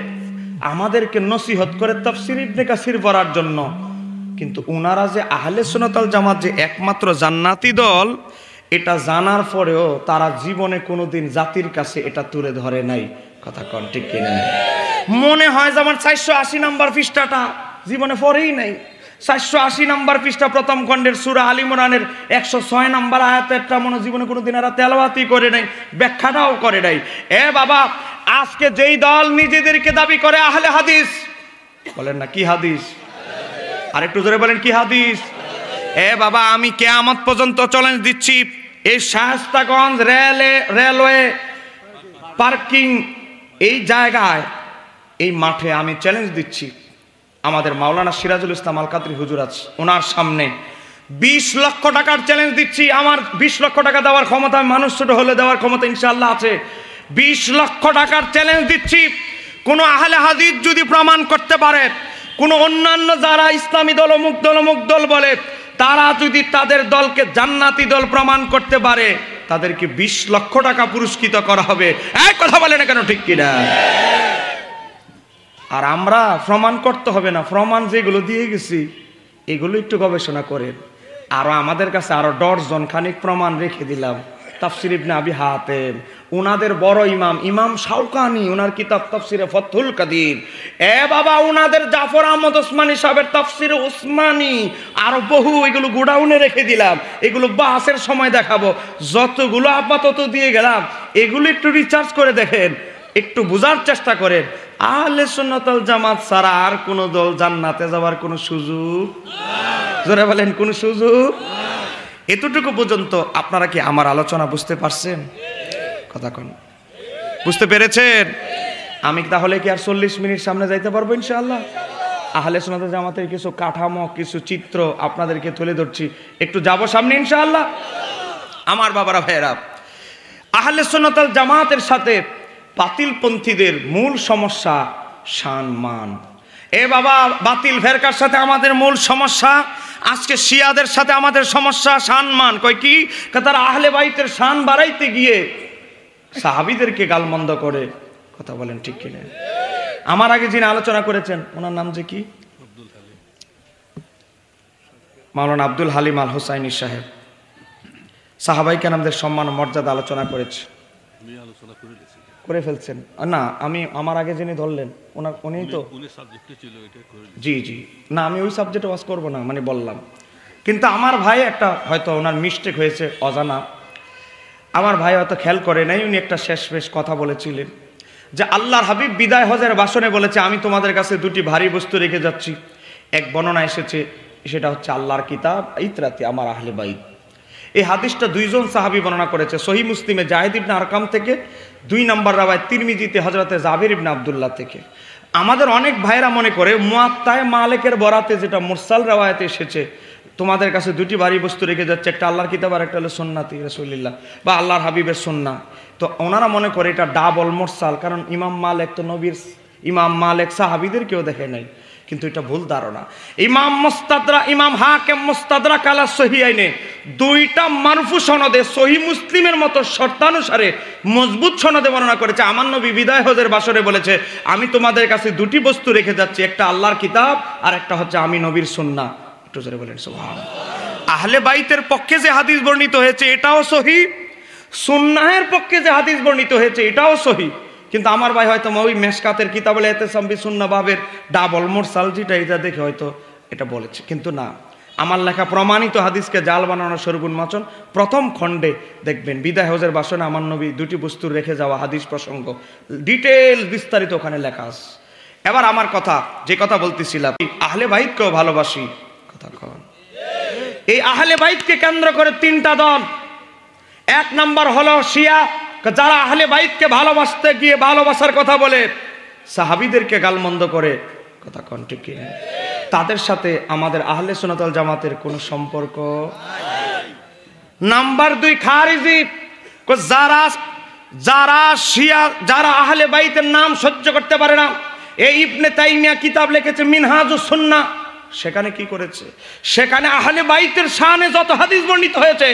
আমাদেরকে নসিহত করে তাফসীর ইবনে কাসির পড়ার জন্য, কিন্তু ওনারা যে আহলে সুন্নাত ওয়াল জামাত যে একমাত্র জান্নাতি দল, এটা জানার পরেও তারা জীবনে কোনোদিন জাতির কাছে এটা তুলে ধরে নাই। কথা কোন ঠিক কিনা? মনে হয় যেমন 480 নম্বর পৃষ্ঠাটা জীবনে পড়েই নাই। 480 নম্বর পৃষ্ঠা প্রথম খণ্ডের সূরা আল ইমরানের 106 নম্বর আয়াতটা মনে জীবনে কোনোদিন এরা তেলাওয়াতই করে নাই, ব্যাখ্যাটাও করে নাই। এ বাবা, আজকে যেই দল নিজেদেরকে দাবি করে আহলে হাদিস, বলেন না কি হাদিস? আর একটু জোরে বলেন কি হাদিস? এ বাবা, আমি কিয়ামত পর্যন্ত চ্যালেঞ্জ দিচ্ছি, এই শায়েস্তাগঞ্জ রেলওয়ে পার্কিং এই জায়গায়, এই মাঠে আমি চ্যালেঞ্জ দিচ্ছি, আমাদের মাওলানা সিরাজুল ইসলাম আল কাদরি হুজুর আছে, ওনার সামনে 20 লক্ষ টাকার চ্যালেঞ্জ দিচ্ছি। আমার 20 লক্ষ টাকা দেওয়ার ক্ষমতা, মানুষ ছোট হলে দেওয়ার ক্ষমতা ইনশাআল্লাহ আছে। 20 লক্ষ টাকার চ্যালেঞ্জ দিচ্ছি, কোন আহলে হাদিস যদি প্রমাণ করতে পারে, কোন অন্যান্য যারা ইসলামী দল অমুক দল অমুক দল বলে, তারা যদি তাদের দলকে জান্নাতি দল প্রমাণ করতে পারে, তাদেরকে 20 লক্ষ টাকা পুরস্কৃত করা হবে। এক কথা বলে না কেন, ঠিক কিনা? আর আমরা প্রমাণ করতে হবে না, প্রমাণ যেগুলো দিয়ে গেছি এগুলো একটু গবেষণা করেন। আরো আমাদের কাছে আরো ডজন খানিক প্রমাণ রেখে দিলাম। তাফসির ইবনে আবি হাতেম, উনাদের বড় ইমাম ইমাম শাওকানি, উনার কিতাব তাফসিরে ফতহুল কাদির। এ বাবা, উনাদের জাফর আহমদ ওসমানী সাহেবের তাফসিরে ওসমানী, আরো বহু, এগুলো গোডাউনে রেখে দিলাম। এগুলো বাসের সময় দেখাবো। যতগুলো আপাতত দিয়ে গেলাম এগুলো একটু রিসার্চ করে দেখেন, একটু বোঝার চেষ্টা করেন। আহলে সুন্নাত ওয়াল জামাত ছাড়া আর কোন দল জান্নাতে যাওয়ার কোনো সুযোগ, জোরে বলেন, কোন সুযোগ? এতটুকু পর্যন্ত আপনারা কি আমার আলোচনা বুঝতে পারছেন? কথা কোন বুঝতে পেরেছেন? আমি তাহলে কি আর 40 মিনিট সামনে যাইতে পারবো ইনশাআল্লাহ? আহলে সুন্নাত ওয়াল জামাতের কিছু কাঠামো, কিছু চিত্র আপনাদেরকে তুলে ধরছি, একটু যাব সামনে ইনশাআল্লাহ। আমার বাবারা ভাইয়েরা, আহলে সুন্নাত ওয়াল জামাতের সাথে বাতিলপন্থীদের মূল সমস্যা সম্মান। এ বাবা, বাতিল ফেরকার সাথে আমাদের মূল সমস্যা, আজকে শিয়াদের সাথে আমাদের সমস্যা সম্মান। কয় কি? তারা আহলে বাইতের শান বাড়াইতে গিয়ে সাহাবীদেরকে গালমন্দ করে। কথা বলেন ঠিক কিনা? আমার আগে যিনি আলোচনা করেছেন ওনার নাম যে কি, মাওলানা আব্দুল হালিম আল হোসাইনী সাহেব, সাহাবাই কেরামদের সম্মান ও মর্যাদা আলোচনা করেছে, করে ফেলছেন না। আমি আমার আগে যিনি ধরলেন ওনার, উনি তো জি জি না, আমি ওই সাবজেক্টে ওয়াজ করবো না, মানে বললাম। কিন্তু আমার ভাই একটা হয়তো ওনার মিস্টেক হয়েছে, অজানা, আমার ভাই হয়তো খেয়াল করে নাই। উনি একটা শেষ কথা বলেছিলেন যে আল্লাহর হাবিব বিদায় হজের ভাষণে বলেছে, আমি তোমাদের কাছে দুটি ভারী বস্তু রেখে যাচ্ছি। এক বর্ণনা এসেছে, সেটা হচ্ছে আল্লাহর কিতাব, ইতরাতি আমার আহলে বাইত। এই হাদিসটা 2 জন সাহাবী বর্ণনা করেছে, সহিহ মুসলিমে জাহিদ ইবনে আরকাম থেকে, 2 নম্বর রাওয়ায়াত তিরমিজিতে হযরতে জাবির ইবনে আব্দুল্লাহ থেকে। আমাদের অনেক ভাইরা মনে করে মুয়াত্তায়ে মালিকের বরাতে যেটা মুরসাল রাওয়ায়াতে এসেছে, তোমাদের কাছে দুটি ভারী বস্তু রেখে যাচ্ছে, একটা আল্লাহর কিতাব আর একটা হলো সুন্নাতি রাসূলুল্লাহ বা আল্লাহর হাবিবের সুন্নাহ। তো ওনারা মনে করে এটা ডাবল মুরসাল, কারণ ইমাম মালিক তো নবীর, ইমাম মালিক সাহাবীদের কেউ দেখে নাই। কিন্তু এটা ভুল ধারণা। ইমাম হাকিম মুস্তাদরাক আলা সহিহাইনে 2টা মারফু সনদে সহিহ মুসলিমের মতো শর্তানুসারে মজবুত সনদে বর্ণনা করেছে, আমার নবী বিদায় হজের ভাষণে বলেছে, আমি তোমাদের কাছে দুটি বস্তু রেখে যাচ্ছি, একটা আল্লাহর কিতাব আর একটা হচ্ছে আমি নবীর সুন্নাহ। একটু জোরে বলেন সুবহানাল্লাহ। আহলে বাইতের পক্ষে যে হাদিস বর্ণিত হয়েছে এটাও সহিহ, সুন্নাহের পক্ষে যে হাদিস বর্ণিত হয়েছে এটাও সহিহ। কিন্তু আমার ভাই হয়তো ওই মেশকাতের কিতাবুল ইতিসাম বিসুন্নাহ বাবের ডাবল মুরসাল যেটা, এটা দেখে হয়তো এটা বলেছে, কিন্তু না। আমার লেখা প্রমাণিত হাদিসকে জাল বানানোর স্বরূপ উন্মোচন, প্রথম খণ্ডে দেখবেন বিদায় হজের ভাষণে আমার নবী দুটি বস্তু রেখে যাওয়া হাদিস প্রসঙ্গ ডিটেল বিস্তারিত ওখানে লেখা আছে। এবার আমার কথা, যে কথা বলতেছিলাম, আহলে বাইতকেও ভালোবাসি। কথা কন, এই আহলে বাইতকে কেন্দ্র করে 3টা দল। 1 নম্বর হলো শিয়া, যারা আহলে বাইতকে ভালোবাসতে গিয়ে ভালোবাসার কথা বলে সাহাবীদেরকে গালমন্দ করে। কথা কোন ঠিক কি? তাদের সাথে আমাদের আহলে সুন্নাত ওয়াল জামাতের কোনো সম্পর্ক নাই। নাম্বার 2 খারিজি, যারা শিয়া, যারা আহলে বাইতের নাম সহ্য করতে পারে না। এই ইবনে তাইমিয়া কিতাব লিখেছে মিনহাজুস সুন্নাহ, সেখানে কি করেছে, সেখানে আহলে বাইতের শানে যত হাদিস বর্ণিত হয়েছে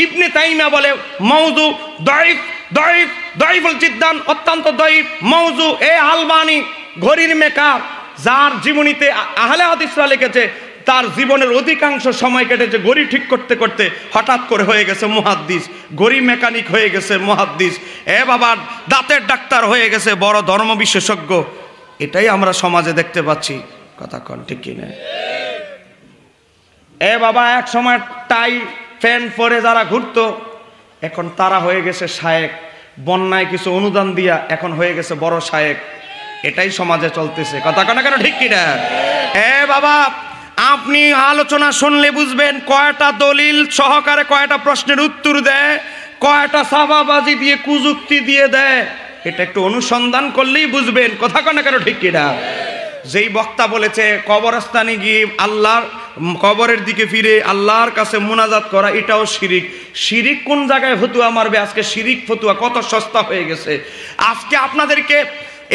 ইবনে তাইমিয়া বলে মাউযু, দাঈফ, দাঈফ, দাঈফুল জিদ্দান, অত্যন্ত দাঈফ, মাউযু। এ আলবানী ঘড়ির মেকার, যার জীবনীতে আহলে হাদিসরা লিখেছে, তার জীবনের অধিকাংশ সময় কেটেছে ঘড়ি ঠিক করতে করতে, হঠাৎ করে হয়ে গেছে মুহাদ্দিস, ঘড়ি মেকানিক হয়ে গেছে মুহাদ্দিস। এ বাবা দাঁতের ডাক্তার হয়ে গেছে বড় ধর্ম বিশেষজ্ঞ। এটাই আমরা সমাজে দেখতে পাচ্ছি। কথা কন ঠিক কিনা? এ বাবা এক সময় টাই ফ্যান পরে যারা ঘুরতো, এখন তারা হয়ে গেছে শায়েক, বন্যায় কিছু অনুদান দিয়া এখন হয়ে গেছে বড় শায়েক। এটাই সমাজে চলতেছে। কথা কন কেন ঠিক কিনা? এ বাবা, আপনি আলোচনা শুনলে বুঝবেন কয়টা দলিল সহকারে কয়টা প্রশ্নের উত্তর দেয়, কয়টা সাবাবাজি দিয়ে কুযুক্তি দিয়ে দেয়, এটা একটু অনুসন্ধান করলেই বুঝবেন। কথা কন কেন ঠিক কিনা? যেই বক্তা বলেছে কবরস্থানে গিয়ে আল্লাহর কবরের দিকে ফিরে আল্লাহর কাছে মুনাজাত করা এটাও শিরিক। শিরিক কোন জায়গায় ফতুয়া মারবে? আজকে শিরিক ফতুয়া কত সস্তা হয়ে গেছে। আজকে আপনাদেরকে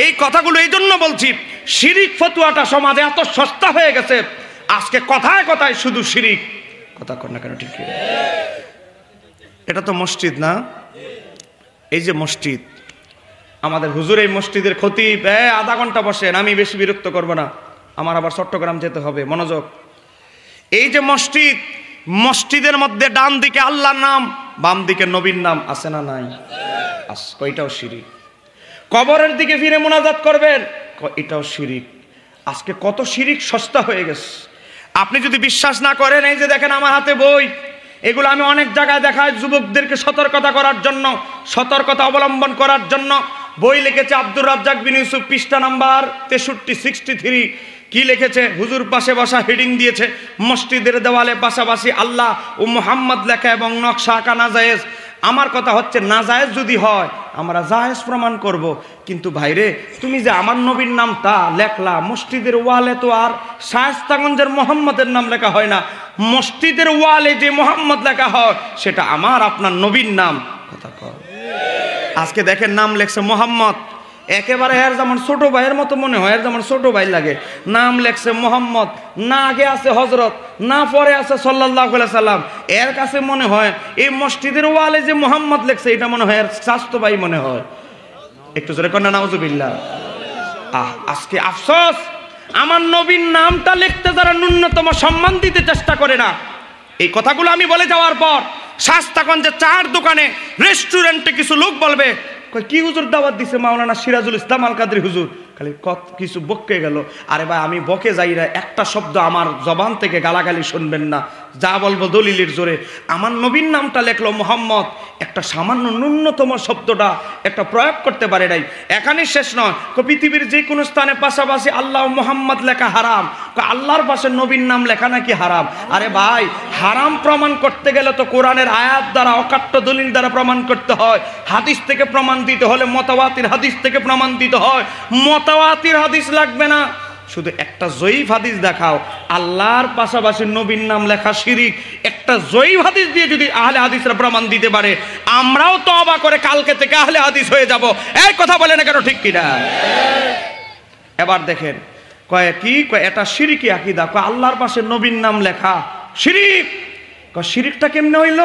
এই কথাগুলো এই জন্য বলছি, শিরিক ফতুয়াটা সমাজে এত সস্তা হয়ে গেছে, আজকে কথায় কথায় শুধু শিরিক। কথা কর না কেন? ঠিক, এটা তো মসজিদ না? এই যে মসজিদ, আমাদের হুজুর এই মসজিদের খতিব, আধা ঘন্টা বসেন, আমি বেশি বিরক্ত করব না, আমার আবার চট্টগ্রাম যেতে হবে, মনোযোগ। এই যে মসজিদ, মসজিদের মধ্যে ডান দিকে আল্লাহর নাম, বাম দিকে নবীর নাম আছে না নাই? কয়টাও শিরিক। কবরের দিকে ফিরে মুনাজাত করবেন, এটাও শিরিক। আজকে কত শিরিক সস্তা হয়ে গেছে। আপনি যদি বিশ্বাস না করেন, এই যে দেখেন আমার হাতে বই, এগুলো আমি অনেক জায়গায় দেখাই যুবকদেরকে সতর্কতা করার জন্য, সতর্কতা অবলম্বন করার জন্য। বই লিখেছে আব্দুর রাজ্জাক বিন ইউসুফ, পৃষ্ঠা নাম্বার 63 কি লিখেছে? হুজুর পাশে বসা হেডিং দিয়েছে, মসজিদের দেওয়ালে পাশাপাশি আল্লাহ ও মুহাম্মদ লেখা এবং নকশা আঁকা নাজায়েজ। আমার কথা হচ্ছে, নাজায়েজ যদি হয় আমরা জায়েজ প্রমাণ করব, কিন্তু ভাইরে তুমি যে আমার নবীর নামটা লেখলা মসজিদের ওয়ালে, তো আর শায়েস্তাগঞ্জের মোহাম্মদের নাম লেখা হয় না। মসজিদের ওয়ালে যে মোহাম্মদ লেখা হয় সেটা আমার আপনার নবীর নাম। কথা কর। আজকে দেখেন নাম লেখছে মোহাম্মদ, একেবারে এর যেমন ছোট ভাইয়ের মতো মনে হয়, এর যেমন ছোট ভাই লাগে। নাম লেখছে মোহাম্মদ, না আগে আছে হজরত, না পরে আছে সাল্লাল্লাহু আলাইহি সাল্লাম। এর কাছে মনে হয় এই মসজিদের ওয়ালে যে মোহাম্মদ লেখছে এটা মনে হয় এর স্বাস্থ্য ভাই মনে হয়। একটু জোরে কন্যা নাউজুবিল্লাহ। আজকে আফসোস, আমার নবীর নামটা লিখতে যারা ন্যূনতম সম্মান দিতে চেষ্টা করে না। এই কথাগুলো আমি বলে যাওয়ার পর শাস্তাগঞ্জে চার দোকানে রেস্টুরেন্টে কিছু লোক বলবে, কি হুজুর দাওয়াত দিছে? মাওলানা সিরাজুল ইসলাম আল কাদরি হুজুর। খালি কিছু বকে গেল। আরে ভাই, আমি বকে যাই না, একটা শব্দ আমার জবান থেকে গালাগালি শুনবেন না, যা বলবো দলিলের জোরে। আমার নবীর নামটা লেখলো মোহাম্মদ, একটা সামান্য ন্যূনতম শব্দটা একটা প্রয়োগ করতে পারে নাই। এখানেই শেষ নয়, পৃথিবীর যে কোনো স্থানে পাশাপাশি আল্লাহ মোহাম্মদ লেখা হারাম, আল্লাহর পাশে নবীর নাম লেখা নাকি হারাম? আরে ভাই, হারাম প্রমাণ করতে গেলে তো কোরআনের আয়াত দ্বারা, অকাট্য দলিল দ্বারা প্রমাণ করতে হয়। হাদিস থেকে প্রমাণ দিতে হলে মুতাওয়াতির হাদিস থেকে প্রমাণ দিতে হয়। মুতাওয়াতির হাদিস লাগবে না, শুধু একটা জয়ীফ হাদিস দেখাও, আল্লাহর পাশাপাশি নবীর নাম লেখা শিরিক। একটা জয়ীফ হাদিস দিয়ে যদি আহলে হাদিসরা প্রমাণ দিতে পারে, আমরাও তওবা করে কালকে থেকে আহলে হাদিস হয়ে যাব। এই কথা বলে না কেন? ঠিক কিনা? এবার দেখেন, এটা শিরিকি আকীদা। আল্লাহর পাশে নবীর নাম লেখা শিরিক। শিরিকটা কেমনে হইল?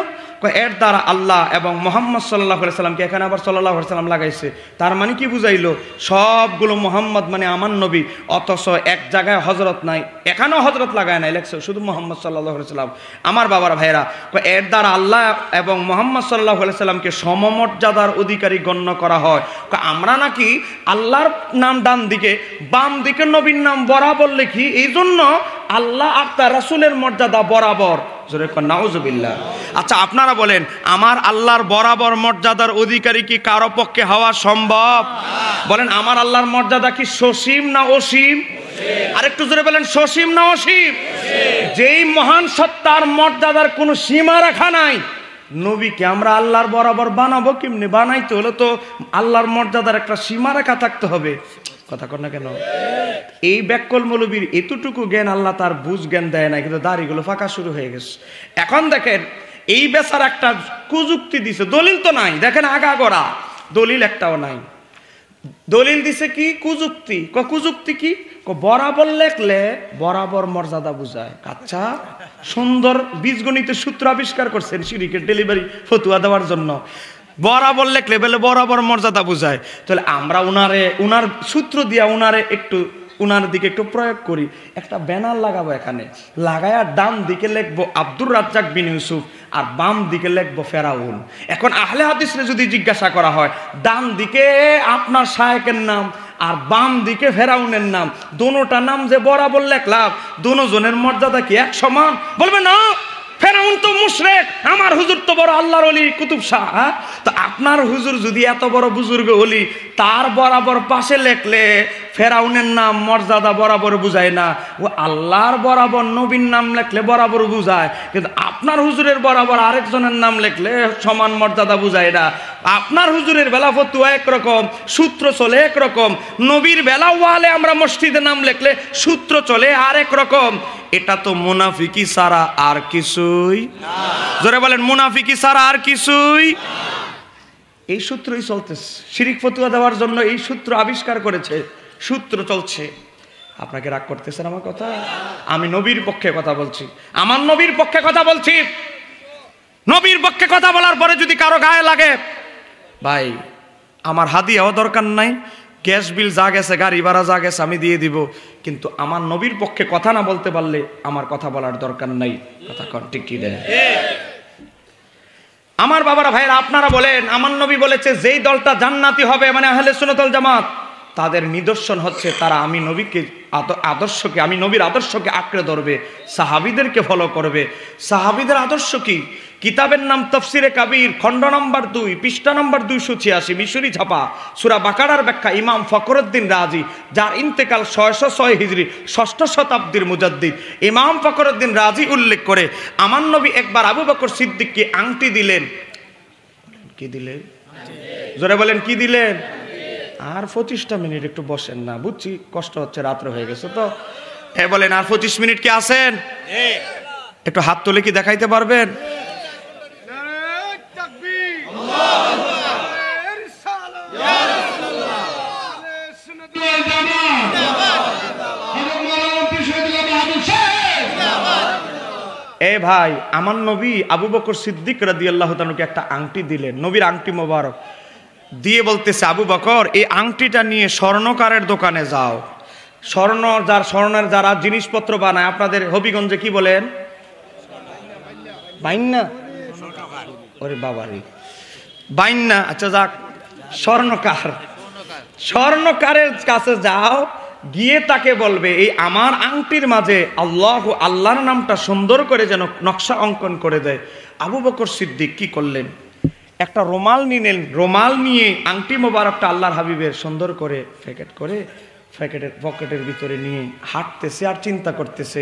এর দ্বারা আল্লাহ এবং মুহাম্মদ সাল্লাল্লাহু আলাইহি সাল্লামকে এখানে আবার সাল্লাল্লাহু আলাইহি সাল্লাম লাগাইছে। তার মানে কি বুঝাইলো? সবগুলো মুহাম্মদ মানে আমার নবী, অথচ এক জায়গায় হজরত নাই, এখানেও হজরত লাগায় নাই, লেখছে শুধু মুহাম্মদ সাল্লাল্লাহু আলাইহি সাল্লাম। আমার বাবার ভাইরা, এর দ্বারা আল্লাহ এবং মুহাম্মদ সাল্লাল্লাহু আলাইহি সাল্লামকে সমমর্যাদার অধিকারী গণ্য করা হয়। আমরা নাকি আল্লাহর নাম ডান দিকে, বাম দিকে নবীর নাম বরাবর লিখি, এই জন্য আল্লাহ আর তার রাসূলের মর্যাদা বরাবর। জোরে কর নাউজুবিল্লাহ। আচ্ছা, আপনারা বলেন, আমার আল্লাহর বরাবর মর্যাদার অধিকারী কি কারো পক্ষে হওয়া সম্ভব? বলেন, আমার আল্লাহর মর্যাদা কি সসীম না অসীম? আরেকটু জোরে বলেন, সসীম না অসীম? যেই মহান সত্তার মর্যাদার কোনো সীমা রাখা নাই, নবীকে আমরা আল্লাহর বরাবর বানাবো কেমনে? বানাইতে হলে তো আল্লাহর মর্যাদার একটা সীমা রেখা থাকতে হবে। কথা কর না কেন? এই ব্যাককল মৌলবীর এতটুকু জ্ঞান আল্লাহ তার বুঝ জ্ঞান দেয় না, কিন্তু দাড়িগুলো ফাঁকা শুরু হয়ে গেছে। এখন দেখেন, এই বেচার একটা কুযুক্তি দিছে, দলিল তো নাই। দেখেন আগাগোড়া দলিল একটাও নাই। দলিল দিছে কি? কুযুক্তি। কুযুক্তি কি? বরাবর লেখলে বরাবর মর্যাদা বুঝায়। আচ্ছা, সুন্দর বীজগণিতের সূত্র আবিষ্কার করছেন শিরিকের ডেলিভারি ফতুয়া দেওয়ার জন্য। বরাবর লেখলে বলে বরাবর মর্যাদা বুঝায়। তাহলে আমরা উনার সূত্র দিয়া উনার দিকে একটু প্রয়োগ করি। একটা ব্যানার লাগাবো, এখানে লাগায়া ডান দিকে লিখবো আব্দুর রাজ্জাক বিন ইউসুফ, আর বাম দিকে লিখবো ফেরাউন। এখন আহলে হাদিসে যদি জিজ্ঞাসা করা হয়, ডান দিকে আপনার শায়েখের নাম আর বাম দিকে ফেরাউনের নাম, দোনোটা নাম যে বরাবর লেখলাম, দোনো জনের মর্যাদা কি এক সমান? বলবে না, ফেরাউন তো মুশরিক, আমার হুজুর তো বড় আল্লাহর ওলি কুতুব শাহ। তো আপনার হুজুর যদি এত বড় বুজুর্গ ওলি, তার বরাবর পাশে লেখলে ফেরাউনের নাম মর্যাদা বরাবর বুঝায় না, ও আল্লাহর বরাবর নবীর নাম লেখলে বরাবর বুঝায়। কিন্তু আপনার হুজুরের বরাবর আরেকজনের নাম লেখলে সমান মর্যাদা বুঝায় না। আপনার হুজুরের বেলা ফতুয়া একরকম, সূত্র চলে একরকম, নবীর বেলা ওয়ালে আমরা মসজিদে নাম লেখলে সূত্র চলে আরেক রকম। এটা তো মুনাফিকি ছাড়া আর কিছুই না। জোরে বলেন, মুনাফিকি ছাড়া আর কিছুই। এই সূত্রই চলতেছে। শিরিক ফতুয়া দেওয়ার জন্য এই সূত্র আবিষ্কার করেছে, সূত্র চলছে। আপনাকে রাগ করতেছেন আমার কথা? আমি নবীর পক্ষে কথা বলছি, আমার নবীর পক্ষে কথা বলছি। নবীর পক্ষে কথা বলার পরে যদি কারো গায়ে লাগে, ভাই আমার হাদিয়াও দরকার নাই, গ্যাস বিল যা গেছে, গাড়ি ভাড়া যা গেছে আমি দিয়ে দিব, কিন্তু আমার নবীর পক্ষে কথা না বলতে পারলে আমার কথা বলার দরকার নাই। কথা কন ঠিক কি দেয়? আমার বাবারা, ভাইরা, আপনারা বলেন, আমার নবী বলেছে যেই দলটা জান্নাতি হবে, মানে আহলে সুন্নাত ওয়াল জামাত, তাদের নিদর্শন হচ্ছে তারা আমি নবীকে আদর্শকে, আমি নবীর আদর্শকে আঁকড়ে ধরবে, সাহাবীদেরকে ফলো করবে। সাহাবীদের আদর্শ কি? কিতাবের নাম তাফসিরে কাবীর, খণ্ড নম্বর 2, পৃষ্ঠা নম্বর 286, মিশরি ছাপা, সূরা বাকারার ব্যাখ্যা ইমাম ফখরুদ্দিন রাজি, যার ইন্তেকাল 606 হিজরি, 6ষ্ঠ শতাব্দীর মুজাদ্দিদ ইমাম ফখরুদ্দিন রাজি উল্লেখ করে, আমার নবী একবার আবু বকর সিদ্দিককে আংটি দিলেন। কি দিলেন? জোরে বলেন, কি দিলেন? আর 25টা মিনিট একটু বসেন না, বুঝছি কষ্ট হচ্ছে, রাত্র হয়ে গেছে তো। বলেন, আর 25 মিনিট কি আছেন? একটু হাত তুলে কি দেখাইতে পারবেন? ভাই, আমার নবী আবু বকর সিদ্দিক রাদিয়াল্লাহু তাআলাকে একটা আংটি দিলেন, নবীর আংটি মোবারক দিয়ে বলতেছে, আবু বকর এই আংটিটা নিয়ে স্বর্ণকারের দোকানে যাও। স্বর্ণের যারা জিনিসপত্র বানায়, আপনাদের হবিগঞ্জে কি বলেন? বাইন্না? ওরে বাবারে, বাইন্না। আচ্ছা যাক, স্বর্ণকারের কাছে যাও, গিয়ে তাকে বলবে এই আমার আংটির মাঝে আল্লাহর নামটা সুন্দর করে যেন নকশা অঙ্কন করে দেয়। আবু বকর সিদ্দিক কি করলেন? একটা রুমাল নিলেন, রুমাল নিয়ে আংটি মোবারকটা আল্লাহর হাবিবের সুন্দর করে পকেটের ভিতরে নিয়ে হাঁটতেছে আর চিন্তা করতেছে,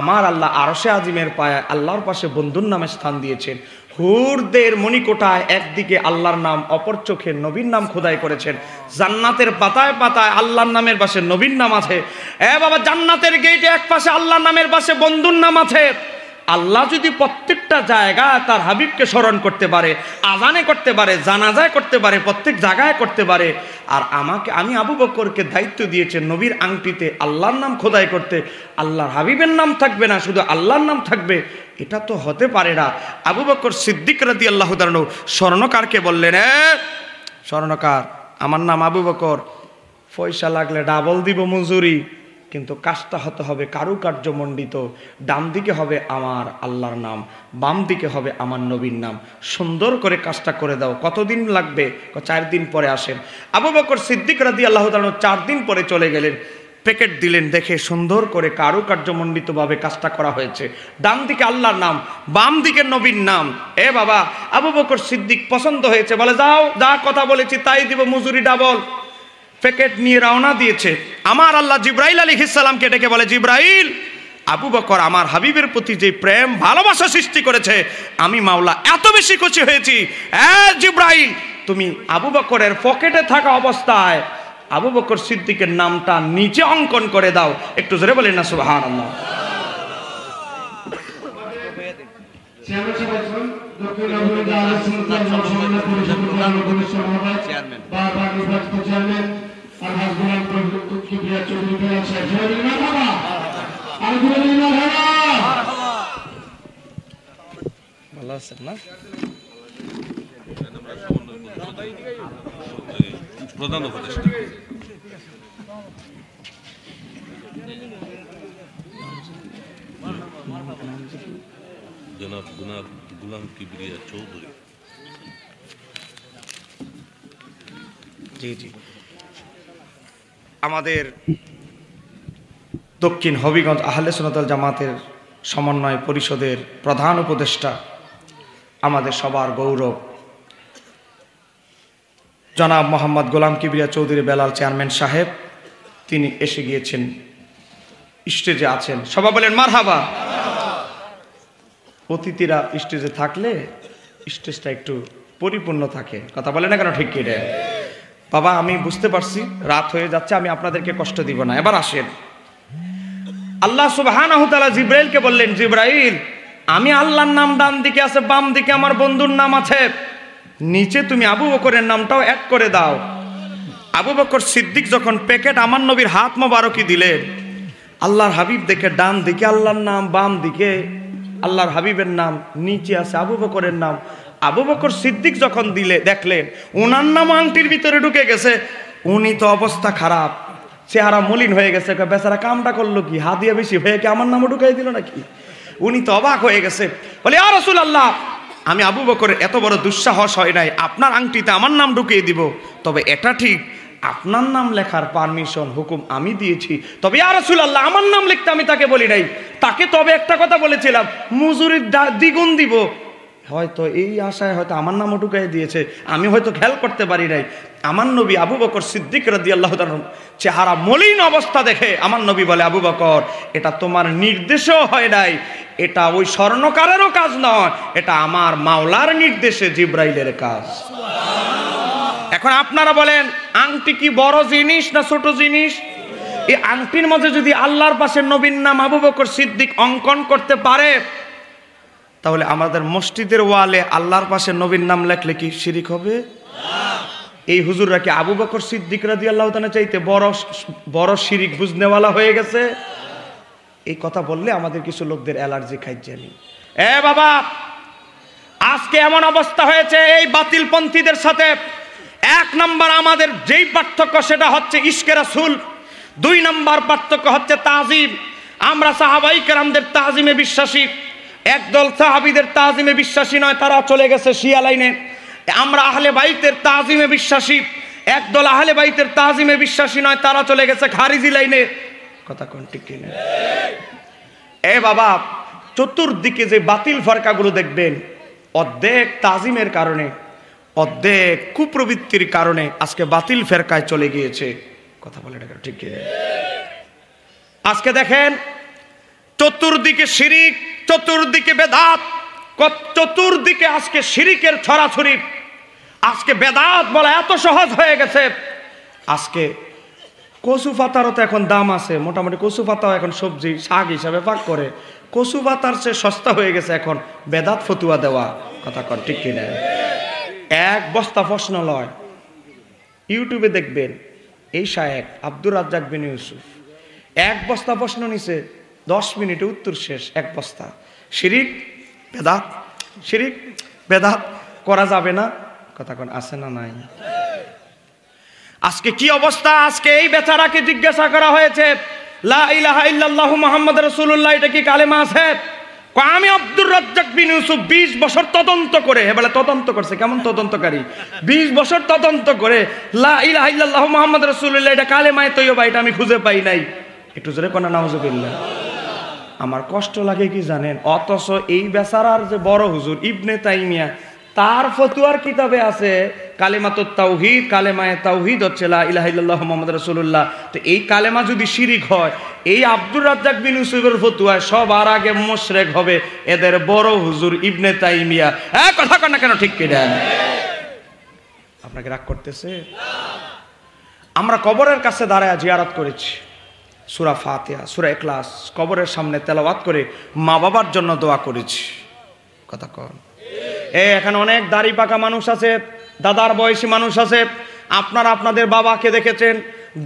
আমার আল্লাহ আরশে আজিমের পায়ে আল্লাহর পাশে বন্ধুর নামে স্থান দিয়েছেন। হুরদের মণিকোটায় একদিকে আল্লাহর নাম, অপর চোখে নবীর নাম খোদাই করেছেন। জান্নাতের পাতায় পাতায় আল্লাহর নামের পাশে নবীর নাম আছে। বাবা, জান্নাতের গেটে এক পাশে আল্লাহর নামের পাশে বন্ধুর নাম আছে। আল্লাহ যদি প্রত্যেকটা জায়গায় তার হাবিবকে স্মরণ করতে পারে, আজানে করতে পারে, জানাজায় করতে পারে, প্রত্যেক জায়গায় করতে পারে, আর আমি আবু বকরকে দায়িত্ব দিয়েছে নবীর আংটিতে আল্লাহর নাম খোদাই করতে, আল্লাহর হাবিবের নাম থাকবে না, শুধু আল্লাহর নাম থাকবে, এটা তো হতে পারে না। আবু বকর সিদ্দিক রাদিয়াল্লাহু তাআলা স্বর্ণকারকে বললেন, স্বর্ণকার, আমার নাম আবু বকর, পয়সা লাগলে ডাবল দিব মজুরি, কিন্তু কাজটা হতে হবে কারুকার্য মণ্ডিত। ডান দিকে হবে আমার আল্লাহর নাম, বাম দিকে হবে আমার নবীর নাম, সুন্দর করে কাজটা করে দাও। কতদিন লাগবে? 4 দিন পরে আসেন। আবু বকর সিদ্দিক রাদিয়াল্লাহু তাআলা 4 দিন পরে চলে গেলেন। প্যাকেট দিলেন, দেখে সুন্দর করে কারুকার্যমণ্ডিতভাবে কাজটা করা হয়েছে। ডান দিকে আল্লাহর নাম, বাম দিকে নবীর নাম। বাবা, আবু বকর সিদ্দিক পছন্দ হয়েছে, বলে যাও, যা কথা বলেছি তাই দিব, মজুরি ডাবল। প্যাকেট নিয়ে রওনা দিয়েছে। আমার আল্লাহ জিব্রাইল আলাইহিস সালামকে ডেকে বলে, জিব্রাইল, আবু বকর আমার হাবিবের প্রতি যে প্রেম ভালোবাসা সৃষ্টি করেছে, আমি মাওলা এত বেশি খুশি হয়েছি। জিব্রাইল, তুমি আবু বকরের পকেটে থাকা অবস্থায় আবু বকর সিদ্দিকের নামটা নিচে অঙ্কন করে দাও। একটু জোরে বলেন না সুবহানাল্লাহ। ভালো আছেন না? প্রধান উপদেষ্টা জনাব গুলাম কিবরিয়া চৌধুরী। জি জি, আমাদের দক্ষিণ হবিগঞ্জ আহলে সুন্নাত ওয়াল জামাতের সমন্বয় পরিষদের প্রধান উপদেষ্টা, আমাদের সবার গৌরব জনাব মোহাম্মদ গোলাম কিবরিয়া চৌধুরী বেলাল চেয়ারম্যান সাহেব, তিনি এসে গিয়েছেন, স্টেজে আছেন। সবাই বলেন মারহাবা। অতিথিরা স্টেজে থাকলে স্টেজটা একটু পরিপূর্ণ থাকে, কথা বলে না কেন? ঠিক কি রে বাবা? আমি বুঝতে পারছি রাত হয়ে যাচ্ছে, আমি আপনাদেরকে কষ্ট দিব না। এবার আসেন, আল্লাহ সুবহানাহু ওয়া তাআলা জিবরাইলকে বললেন, জিবরাইল, আমি আল্লাহর নাম ডান দিকে আছে, বাম দিকে আমার বন্ধুর নাম আছে, নিচে তুমি আবু বকরের নামটাও অ্যাড করে দাও। আবু বকর সিদ্দিক যখন প্যাকেট আমার নবীর হাত মোবারকি দিলেন, আল্লাহর হাবিব দেখে ডান দিকে আল্লাহর নাম, বাম দিকে আল্লাহর হাবিবের নাম, নিচে আছে আবু বকরের নাম। আবু বকর সিদ্দিক যখন দেখলেন ওনার নাম আংটির ভিতরে ঢুকে গেছে, উনি তো অবস্থা খারাপ, চেহারা মলিন হয়ে গেছে। বেচারা কামটা করলো কি, হাদিয়া বেশি হয়ে কি আমার নামও ঢুকাই দিল নাকি? উনি তো অবাক হয়ে গেছে, বলে ইয়া রাসূলুল্লাহ, আমি আবু বকরের এত বড় দুঃসাহস হয় নাই, আপনার আংটিতে আমার নাম ঢুকিয়ে দিব। তবে এটা ঠিক, আপনার নাম লেখার পারমিশন হুকুম আমি দিয়েছি, তবে ইয়া রাসূলুল্লাহ আমার নাম লিখতে আমি তাকে বলি নাই। তাকে তবে একটা কথা বলেছিলাম, মজুরির দ্বিগুণ দিব। হয়তো এই আশায় হয়তো আমার নামও ঢুকাই দিয়েছে, আমি হয়তো খেয়াল করতে পারি নাই। আমার নবী আবু বকর সিদ্দিক রাদিয়াল্লাহু তাআলা চেহারা মলিন অবস্থা দেখে আমার নবী বলে, আবু বকর, এটা তোমার নির্দেশও হয় নাই, এটা ওই স্বর্ণকারেরও কাজ নয়, এটা আমার মাওলার নির্দেশে জিবরাইলের কাজ। এখন আপনারা বলেন, আংটি কি বড় জিনিস না ছোট জিনিস? এই আংটির মধ্যে যদি আল্লাহর পাশে নবীর নাম আবু বকর সিদ্দিক অঙ্কন করতে পারে, তাহলে আমাদের মসজিদের ওয়ালে আল্লাহর পাশে নবীর নাম লেখলে কি শিরিক হবে? এই হুজুররা কি আবু বকর সিদ্দিক রাদিয়াল্লাহু তাআলা চাইতে বড় শিরিক বুঝনেওয়ালা হয়ে গেছে? এই কথা বললে আমাদের কিছু লোকদের অ্যালার্জি খাই জানি। বাবা, আজকে এমন অবস্থা হয়েছে এই বাতিলপন্থীদের সাথে। এক নম্বর আমাদের যেই পার্থক্য সেটা হচ্ছে ইশকে রাসূল, দুই নম্বর পার্থক্য হচ্ছে তাজিম। আমরা সাহাবায়ে কেরামদের তাজিমে বিশ্বাসী, একদল সাহাবীদের তাজিমে বিশ্বাসী নয়, তারা চলে গেছে শিয়া লাইনে। আমরা আহলে বাইতের তাজিমে বিশ্বাসী, একদল আহলে বাইতের তাজিমে বিশ্বাসী নয়, তারা চলে গেছে খারিজি লাইনে। কথা কোন ঠিক কিনা? বাবা, চতুর্দিকে যে বাতিল ফরকাগুলো দেখবেন, অর্ধেক তাজিমের কারণে, অর্ধেক কুপ্রবৃত্তির কারণে আজকে বাতিল ফেরকায় চলে গিয়েছে। কথা বলে না ঠিক কিনা? আজকে দেখেন চতুর্দিকে শিরিক, চতুর্দিকে বেদাত, চতুর্দিকে আজকে শিরিকের ছড়াছড়ি। আজকে বেদাত বলা এত সহজ হয়ে গেছে। আজকে কচু পাতারও তো এখন দাম আছে, মোটামুটি কচু পাতাও এখন সবজি শাক হিসাবে পাক করে। কচু পাতার চেয়ে সস্তা হয়ে গেছে এখন বেদাত ফতুয়া দেওয়া। কথা কর ঠিক কিনা? এক বস্তা প্রশ্ন লয়, ইউটিউবে দেখবেন, এই শায়েখ আব্দুর রাজ্জাক বিন ইউসুফ এক বস্তা প্রশ্ন নিছে, 10 মিনিটে উত্তর শেষ। এক বস্তা। শিরিক বেদাত, শিরিক বেদাত করা যাবে না। কথা কোন আছে না নাই? আজকে কি অবস্থা? আজকে এই বেচারাকে জিজ্ঞাসা করা হয়েছে, লা ইলাহা ইল্লাল্লাহু মুহাম্মাদুর রাসূলুল্লাহ, এটা কি কালেমা আছে? আমি আব্দুর রাজ্জাক বিন ইউসুফ 20 বছর তদন্ত করে, বলে তদন্ত করছে, কেমন তদন্তকারী, 20 বছর তদন্ত করে লা ইলাহা ইল্লাল্লাহু মুহাম্মাদুর রাসূলুল্লাহ এটা কালেমায়ে তৈয়বা, এটা আমি খুঁজে পাই নাই। একটু জোরে কোন নাউজুবিল্লাহ। আমার কষ্ট লাগে কি জানেন? অথচ এই বেচারার যে বড় হুজুর ইবনে তাইমিয়া, তার ফতুয়ার কিতাবে আছে কালেমাতুত তাওহীদ, কালেমায়ে তাওহীদ হচ্ছে লা ইলাহা ইল্লাল্লাহু মুহাম্মাদুর রাসূলুল্লাহ। তো এই কালেমা যদি শিরিক হয়, এই আব্দুর রাজ্জাক বিন ইউসুফের ফতুয়ায় সবার আগে মুশরিক হবে এদের বড় হুজুর ইবনে তাইমিয়া। কথা কন না কেন ঠিক কি দেন? আপনাকে রাগ করতেছে? আমরা কবরের কাছে দাঁড়ায় জিয়ারত করেছি, সূরা ফাতিহা, সূরা ইখলাস কবরের সামনে তেলাওয়াত করে মা বাবার জন্য দোয়া করেছি। কথা কন। এখানে অনেক দাড়ি পাকা মানুষ আছে, দাদার বয়সী মানুষ আছে, আপনারা আপনাদের বাবাকে দেখেছেন,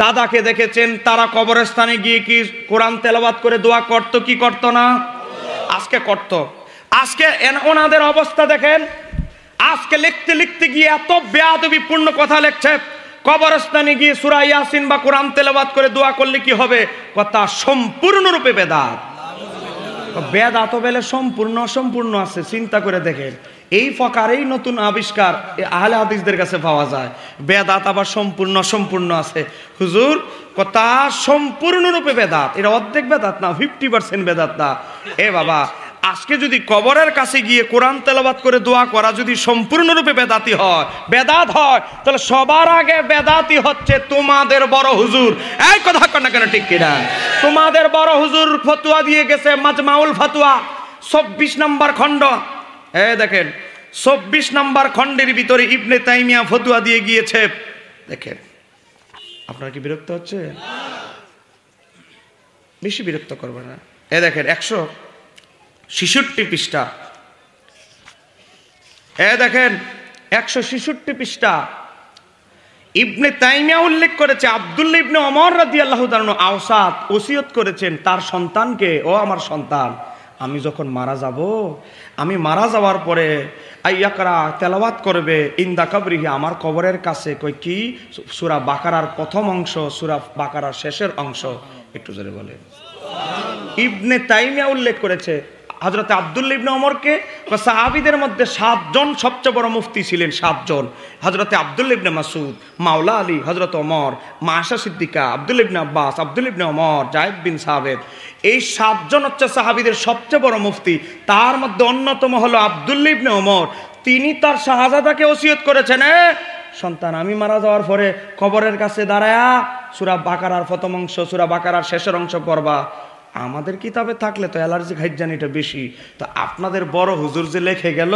দাদাকে দেখেছেন, তারা কবরস্থানে গিয়ে কি কোরআন তেলাওয়াত করে দোয়া করত কি করত না? আজকে করত। আজকে ওনাদের অবস্থা দেখেন, আজকে লিখতে লিখতে গিয়ে এত বেয়াদবিপূর্ণ কথা লিখছে। কবরস্থানে গিয়ে সূরা ইয়াসিন বা কোরআন তেলাওয়াত করে দোয়া করলে কি হবে? কথা সম্পূর্ণরূপে বেদাত। বেদাত বেলে সম্পূর্ণ অসম্পূর্ণ আছে, চিন্তা করে দেখেন। এই প্রকারেই নতুন আবিষ্কার আহলে হাদিসদের কাছে পাওয়া যায়। বেদাত আবার সম্পূর্ণ অসম্পূর্ণ আছে। হুজুর কথা সম্পূর্ণরূপে বেদাত, এটা অর্ধেক বেদাত না, 50% বেদাত না। এ বাবা, আজকে যদি কবরের কাছে গিয়ে কোরআন তেলাওয়াত করে দোয়া করা যদি সম্পূর্ণরূপে বেদাতি হয়, বেদাত হয়, তাহলে সবার আগে বেদাতি হচ্ছে তোমাদের বড় হুজুর। এই কথা কন না কেন, ঠিক কিনা? তোমাদের বড় হুজুর ফতোয়া দিয়ে গেছে, মাজমাউল ফতোয়া 24 নম্বর খণ্ড। দেখেন 24 নম্বর খণ্ডের ভিতরে ইবনে তাইমিয়া ফতোয়া দিয়ে গিয়েছে। দেখেন, আপনার কি বিরক্ত হচ্ছে? বেশি বিরক্ত করবে না। দেখেন 166 পৃষ্ঠা। দেখেন 166 পৃষ্ঠা। ইবনে তাইমিয়া উল্লেখ করেছে আব্দুল্লাহ ইবনে ওমর রাদিয়াল্লাহু তাআলা আওসাত ওসিয়ত করেছেন তার সন্তানকে, ও আমার সন্তান, আমি যখন মারা যাব, আমি মারা যাওয়ার পরে আইয়াকরা তেলাওয়াত করবে ইনদা কবরিহি, আমার কবরের কাছে। কই কি? সূরা বাকারার প্রথম অংশ, সূরা বাকারার শেষের অংশ। একটু জোরে বলে। ইবনে তাইমিয়া উল্লেখ করেছে হযরত আব্দুল্লাহ ইবনে ওমরকে। সাহাবীদের মধ্যে 7 জন সবচেয়ে বড় মুফতি ছিলেন, 7 জন। হযরত আব্দুল্লাহ ইবনে মাসউদ, মাওলা আলী, হযরত ওমর, মা আয়েশা সিদ্দিকা, আব্দুল্লাহ ইবনে আব্বাস, আব্দুল্লাহ ইবনে ওমর, যায়েদ বিন সাবিত। এই 7 জন হচ্ছে সাহাবীদের সবচেয়ে বড় মুফতি। তার মধ্যে অন্যতম হলো আব্দুল্লাহ ইবনে ওমর। তিনি তার শাহজাদাকে ওসিয়ত করেছেন, সন্তান, আমি মারা যাওয়ার পরে কবরের কাছে দাঁড়ায়া সূরা বাকারার প্রথম অংশ, সূরা বাকারার শেষের অংশ পড়বা। আমাদের কিতাবে থাকলে তো অ্যালার্জি খাইজানিটা বেশি, তো আপনাদের বড় হুজুর যে লিখে গেল,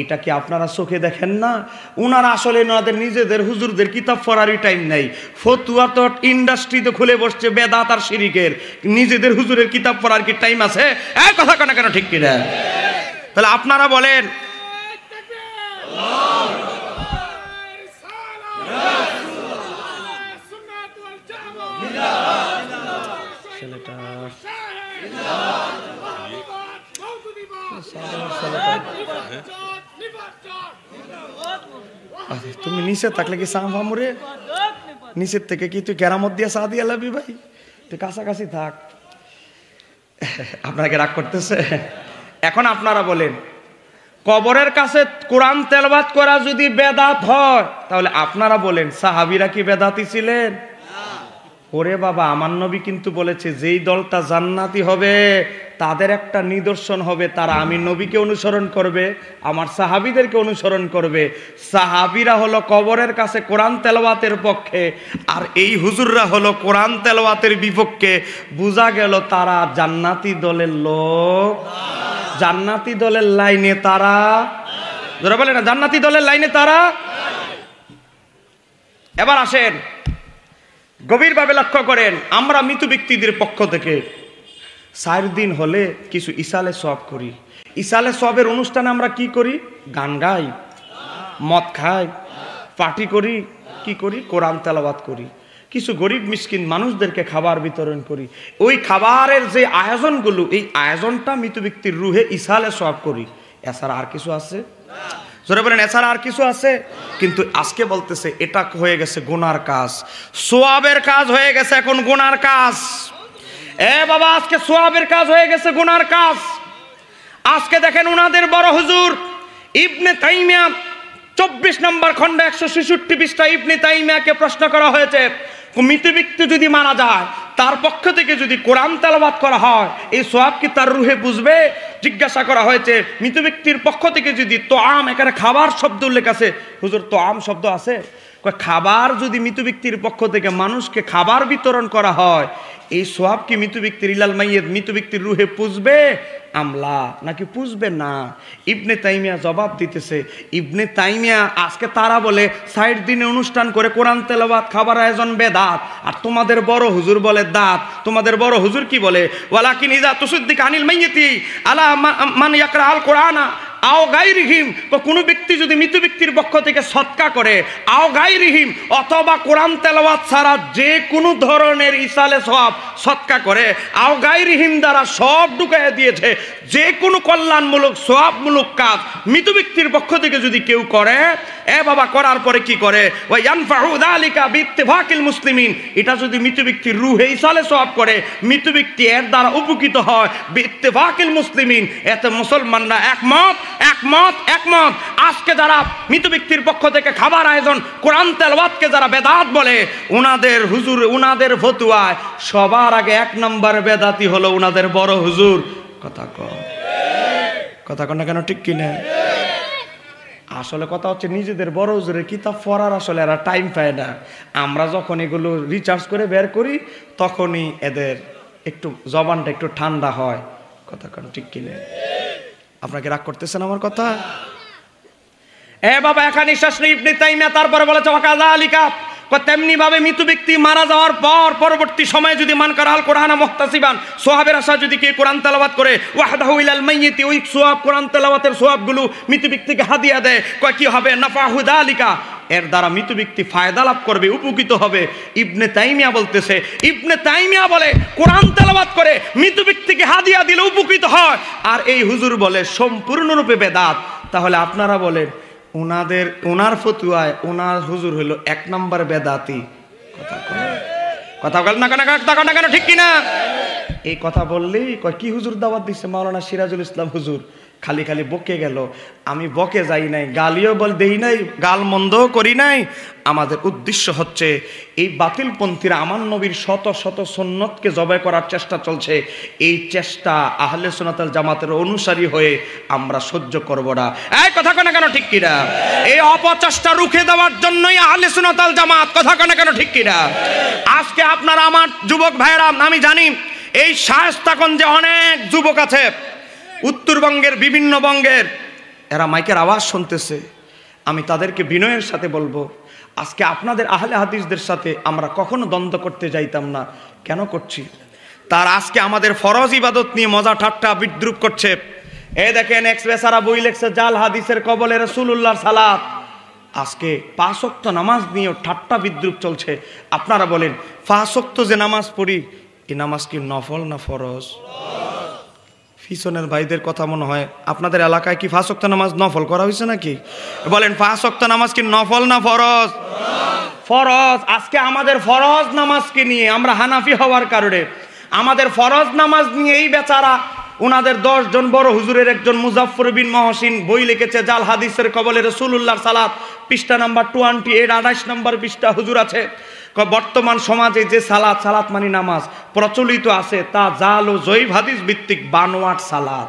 এটা কি আপনারা চোখে দেখেন না? ওনারা আসলে ওনাদের নিজেদের হুজুরদের কিতাব পড়ারই টাইম নাই। ফতুয়া তো ইন্ডাস্ট্রিতে খুলে বসছে বেদাত আর শিরিকের, নিজেদের হুজুরের কিতাব পড়ার কি টাইম আছে? কথা কেন কেন, ঠিক কিনা? তাহলে আপনারা বলেন, তুমি নিচে থাকলে কি চা ফামুরে? নিচের থেকে কি তুই কেরামত দিয়া চা দিয়ে লাবি? ভাই তুই কাছাকাছি থাক। আপনাকে রাগ করতেছে? এখন আপনারা বলেন, কবরের কাছে কোরআন তেলাওয়াত করা যদি বেদাত হয়, তাহলে আপনারা বলেন সাহাবীরা কি বেদাতি ছিলেন? ওরে বাবা, আমার নবী কিন্তু বলেছে যেই দলটা জান্নাতি হবে তাদের একটা নিদর্শন হবে, তারা আমি নবীকে অনুসরণ করবে, আমার সাহাবীদেরকে অনুসরণ করবে। সাহাবীরা হলো কবরের কাছে কোরআন তেলাওয়াতের পক্ষে, আর এই হুজুররা হলো কোরআন তেলাওয়াতের বিপক্ষে। বোঝা গেল তারা জান্নাতি দলের লোক, জান্নাতি দলের লাইনে তারা, যারা বলে না জান্নাতি দলের লাইনে তারা। এবার আসেন, গভীরভাবে লক্ষ্য করেন, আমরা মৃত ব্যক্তিদের পক্ষ থেকে 4 দিন হলে কিছু ইসালে সওয়াব করি। ইসালে সওয়াবের অনুষ্ঠানে আমরা কি করি? গান গাই, মদ খাই, পার্টি করি, কি করি? কোরআন তেলাওয়াত করি। কিছু গরিব মিসকিন মানুষদেরকে খাবার বিতরণ করি। ওই খাবারের যে আয়োজনগুলো, এই আয়োজনটা মৃত ব্যক্তির রুহে ইসালে সওয়াব করি। এছাড়া আর কিছু আছে? জোরে বলেন, এছাড়া আর কিছু আছে? কিন্তু আজকে বলতেছে এটা হয়ে গেছে গুনার কাজ, সোয়াবের কাজ হয়ে গেছে এখন গুনার কাজ। বাবা, আজকে সোয়াবের কাজ হয়ে গেছে গুনার কাজ। আজকে দেখেন উনাদের বড় হুজুর ইবনে তাইমিয়া 24 নম্বর খণ্ড 166 পৃষ্ঠা ইবনে তাইমিয়াকে প্রশ্ন করা হয়েছে, মৃত ব্যক্তি যদি মারা যায় তার পক্ষ থেকে যদি কোরআন তেলাওয়াত করা হয়, এই সোয়াব কি তার রুহে বুঝবে? জিজ্ঞাসা করা হয়েছে মৃত ব্যক্তির পক্ষ থেকে যদি তোআম, এখানে খাবার শব্দ উল্লেখ আছে, হুজুর তোআম শব্দ আছে? খাবার যদি মৃত ব্যক্তির পক্ষ থেকে মানুষকে খাবার বিতরণ করা হয়, এই সোয়াব কি মৃত ব্যক্তির ইলাল মাইয়িত, মৃত ব্যক্তির রুহে পুষবে আমলা নাকি পুষবে না? ইবনে তাইমিয়া জবাব দিতেছে, ইবনে তাইমিয়া আজকে তারা বলে 60 দিনে অনুষ্ঠান করে কোরআন তেলাওয়াত খাবার আয়োজন বেদাত, আর তোমাদের বড় হুজুর বলে দাত। তোমাদের বড় হুজুর কি বলে? ওয়ালাকিন ইযা তুসাদ্দিক আনিল মাইয়িতি আলা মান ইয়াকরা আল কোরআনা আও গায়রিহিম, কোন ব্যক্তি যদি মৃত ব্যক্তির পক্ষ থেকে সদকা করে, আও গায়রিহিম, অথবা কোরআন তেলাওয়াত ছাড়া যে কোনো ধরনের ইসালে সওয়াব সদকা করে, আও গায়রিহিম দ্বারা সব ঢুকাইয়া দিয়েছে, যে কোনো কল্যাণমূলক সওয়াবমূলক কাজ মৃত ব্যক্তির পক্ষ থেকে যদি কেউ করে, বাবা করার পরে কি করে? ওয়া ইয়ানফাউ যালিকা বিইত্তিফাকিল মুসলিমিন, এটা যদি মৃত ব্যক্তির রুহে ইসালে সওয়াব করে, মৃত ব্যক্তি এর দ্বারা উপকৃত হয় বিইত্তিফাকিল মুসলিমিন, এতে মুসলমানরা একমত। একমত একমত। আজকে যারা মৃত ব্যক্তির পক্ষ থেকে খাবার আয়োজন, কোরআন তেলাওয়াতকে যারা বেদাত বলে, উনাদের হুজুর, উনাদের ফতুয়ায় সবার আগে 1 নম্বর বেদাতি হলো উনাদের বড় হুজুর। কথা কন, কথা কন না কেন, ঠিক কিনা? আসলে কথা হচ্ছে নিজেদের বড় হুজুরের কিতাব পড়ার আসলে এরা টাইম পায় না। আমরা যখন এগুলো রিচার্জ করে বের করি তখনই এদের একটু জবানটা একটু ঠান্ডা হয়। কথা কন, ঠিক কিনা? আপনাকে রাগ করতেছেন আমার কথা? এ বাবা, একা নিঃশ্বাস নেই। ইবনে তাইমিয়া তারপরে বলেছে ওয়াকাযালিকা, তেমনি ভাবে মৃত ব্যক্তি মারা যাওয়ার পর পরবর্তী সময়ে যদি মান করা আল কোরআন মুহতাসিবান, সোয়াবের আশা যদি কেউ কোরআন তেলাওয়াত করে, ওয়াহদাহু ইলাল মাইয়িতি, ওই সোয়াব কোরআন তেলাওয়াতের সোয়াবগুলো মৃত ব্যক্তিকে হাদিয়া দেয়, কয় কি হবে? নাফাহু যালিকা, এর দ্বারা মৃত ব্যক্তি ফায়দা লাভ করবে, উপকৃত হবে। ইবনে তাইমিয়া বলতেছে, ইবনে তাইমিয়া বলে কোরআন তেলাওয়াত করে মৃত ব্যক্তিকে হাদিয়া দিলে উপকৃত হয়, আর এই হুজুর বলে সম্পূর্ণরূপে বেদাত। তাহলে আপনারা বলেন ওনার ফতুয়ায় ওনার হুজুর হলো 1 নম্বর বেদাতি। কথা বল না কেন, ঠিক কিনা? এই কথা বললেই কয় কি হুজুর দাওয়াত দিচ্ছে? মাওলানা সিরাজুল ইসলাম হুজুর। খালি খালি বকে গেল। আমি বকে যাই নাই, গালিও দেই নাই, গাল মন্দও করি নাই। আমাদের উদ্দেশ্য হচ্ছে এই বাতিলপন্থীরা আমার নবীর শত শত সুন্নতকে জবাই করার চেষ্টা চলছে, এই চেষ্টা আহলে সুন্নাত ওয়াল জামাতের অনুসারী হয়ে আমরা সহ্য করব না। এই কথা কয় না কেন, ঠিক কিনা? এই অপচেষ্টা রুখে দেওয়ার জন্যই আহলে সুন্নাত ওয়াল জামাত। কথা কয় না কেন, ঠিক কিনা? আজকে আপনারা আমার যুবক ভাইরা, আমি জানি এই শায়েস্তাগঞ্জে অনেক যুবক আছে, উত্তরবঙ্গের বিভিন্ন বঙ্গের, এরা মাইকের আওয়াজ শুনতেছে। আমি তাদেরকে বিনয়ের সাথে বলবো, আজকে আপনাদের আহলে হাদিসদের সাথে আমরা কখনো দ্বন্দ্ব করতে যাইতাম না। কেন করছি? তার আজকে আমাদের ফরজ ইবাদত নিয়ে মজা ঠাট্টা বিদ্রুপ করছে। এই দেখেন, এক্সপ্রেসারা বই লেখছে জাল হাদিসের কবলে রাসূলুল্লাহর সালাত। আজকে 5 ওয়াক্ত নামাজ নিয়েও ঠাট্টা বিদ্রুপ চলছে। আপনারা বলেন 5 ওয়াক্ত যে নামাজ পড়ি, এই নামাজ কি নফল না ফরজ? পিছনের ভাইদের কথা মনে হয় আপনাদের এলাকায় কি 5 ওয়াক্ত নামাজ নফল করা হয়েছে নাকি? বলেন 5 ওয়াক্ত নামাজ কি নফল না ফরজ? ফরজ। আজকে আমাদের ফরজ নামাজকে নিয়ে আমরা হানাফি হওয়ার কারণে আমাদের ফরজ নামাজ নিয়ে এই বেচারা ওনাদের 10 জন বড় হুজুরের একজন মুজাফফর বিন মহসিন বই লিখেছে জাল হাদিসের কবলে রাসূলুল্লাহর সালাত, পৃষ্ঠা নাম্বার 28, 28 নম্বর পৃষ্ঠা হুজুর আছে। বর্তমান সমাজে যে সালাত মানে নামাজ প্রচলিত আছে, তা জাল ও জয়ীফ হাদিস ভিত্তিক বানোয়াট সালাত।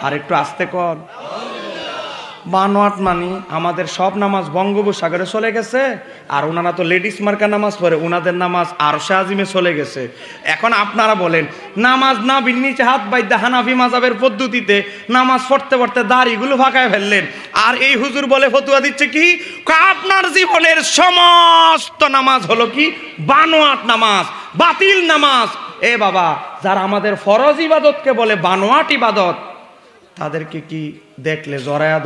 আর একটু আস্তে কর। বানোয়াট মানে আমাদের সব নামাজ বঙ্গোপসাগরে চলে গেছে, আর ওনারা তো লেডিস মার্কা নামাজ পড়ে, ওনাদের নামাজ আরশে আজিমে চলে গেছে। এখন আপনারা বলেন নামাজ না নিচে হাত বাইদা হানাফি মাযহাবের পদ্ধতিতে নামাজ পড়তে পড়তে দাড়িগুলো ফাঁকায় ফেললেন, আর এই হুজুর বলে ফতুয়া দিচ্ছে কি আপনার জীবনের সমস্ত নামাজ হলো কি বানোয়াট নামাজ, বাতিল নামাজ। এ বাবা, যারা আমাদের ফরজ ইবাদতকে বলে বানোয়াট ইবাদত, তাদেরকে কি দেখলে জরায়া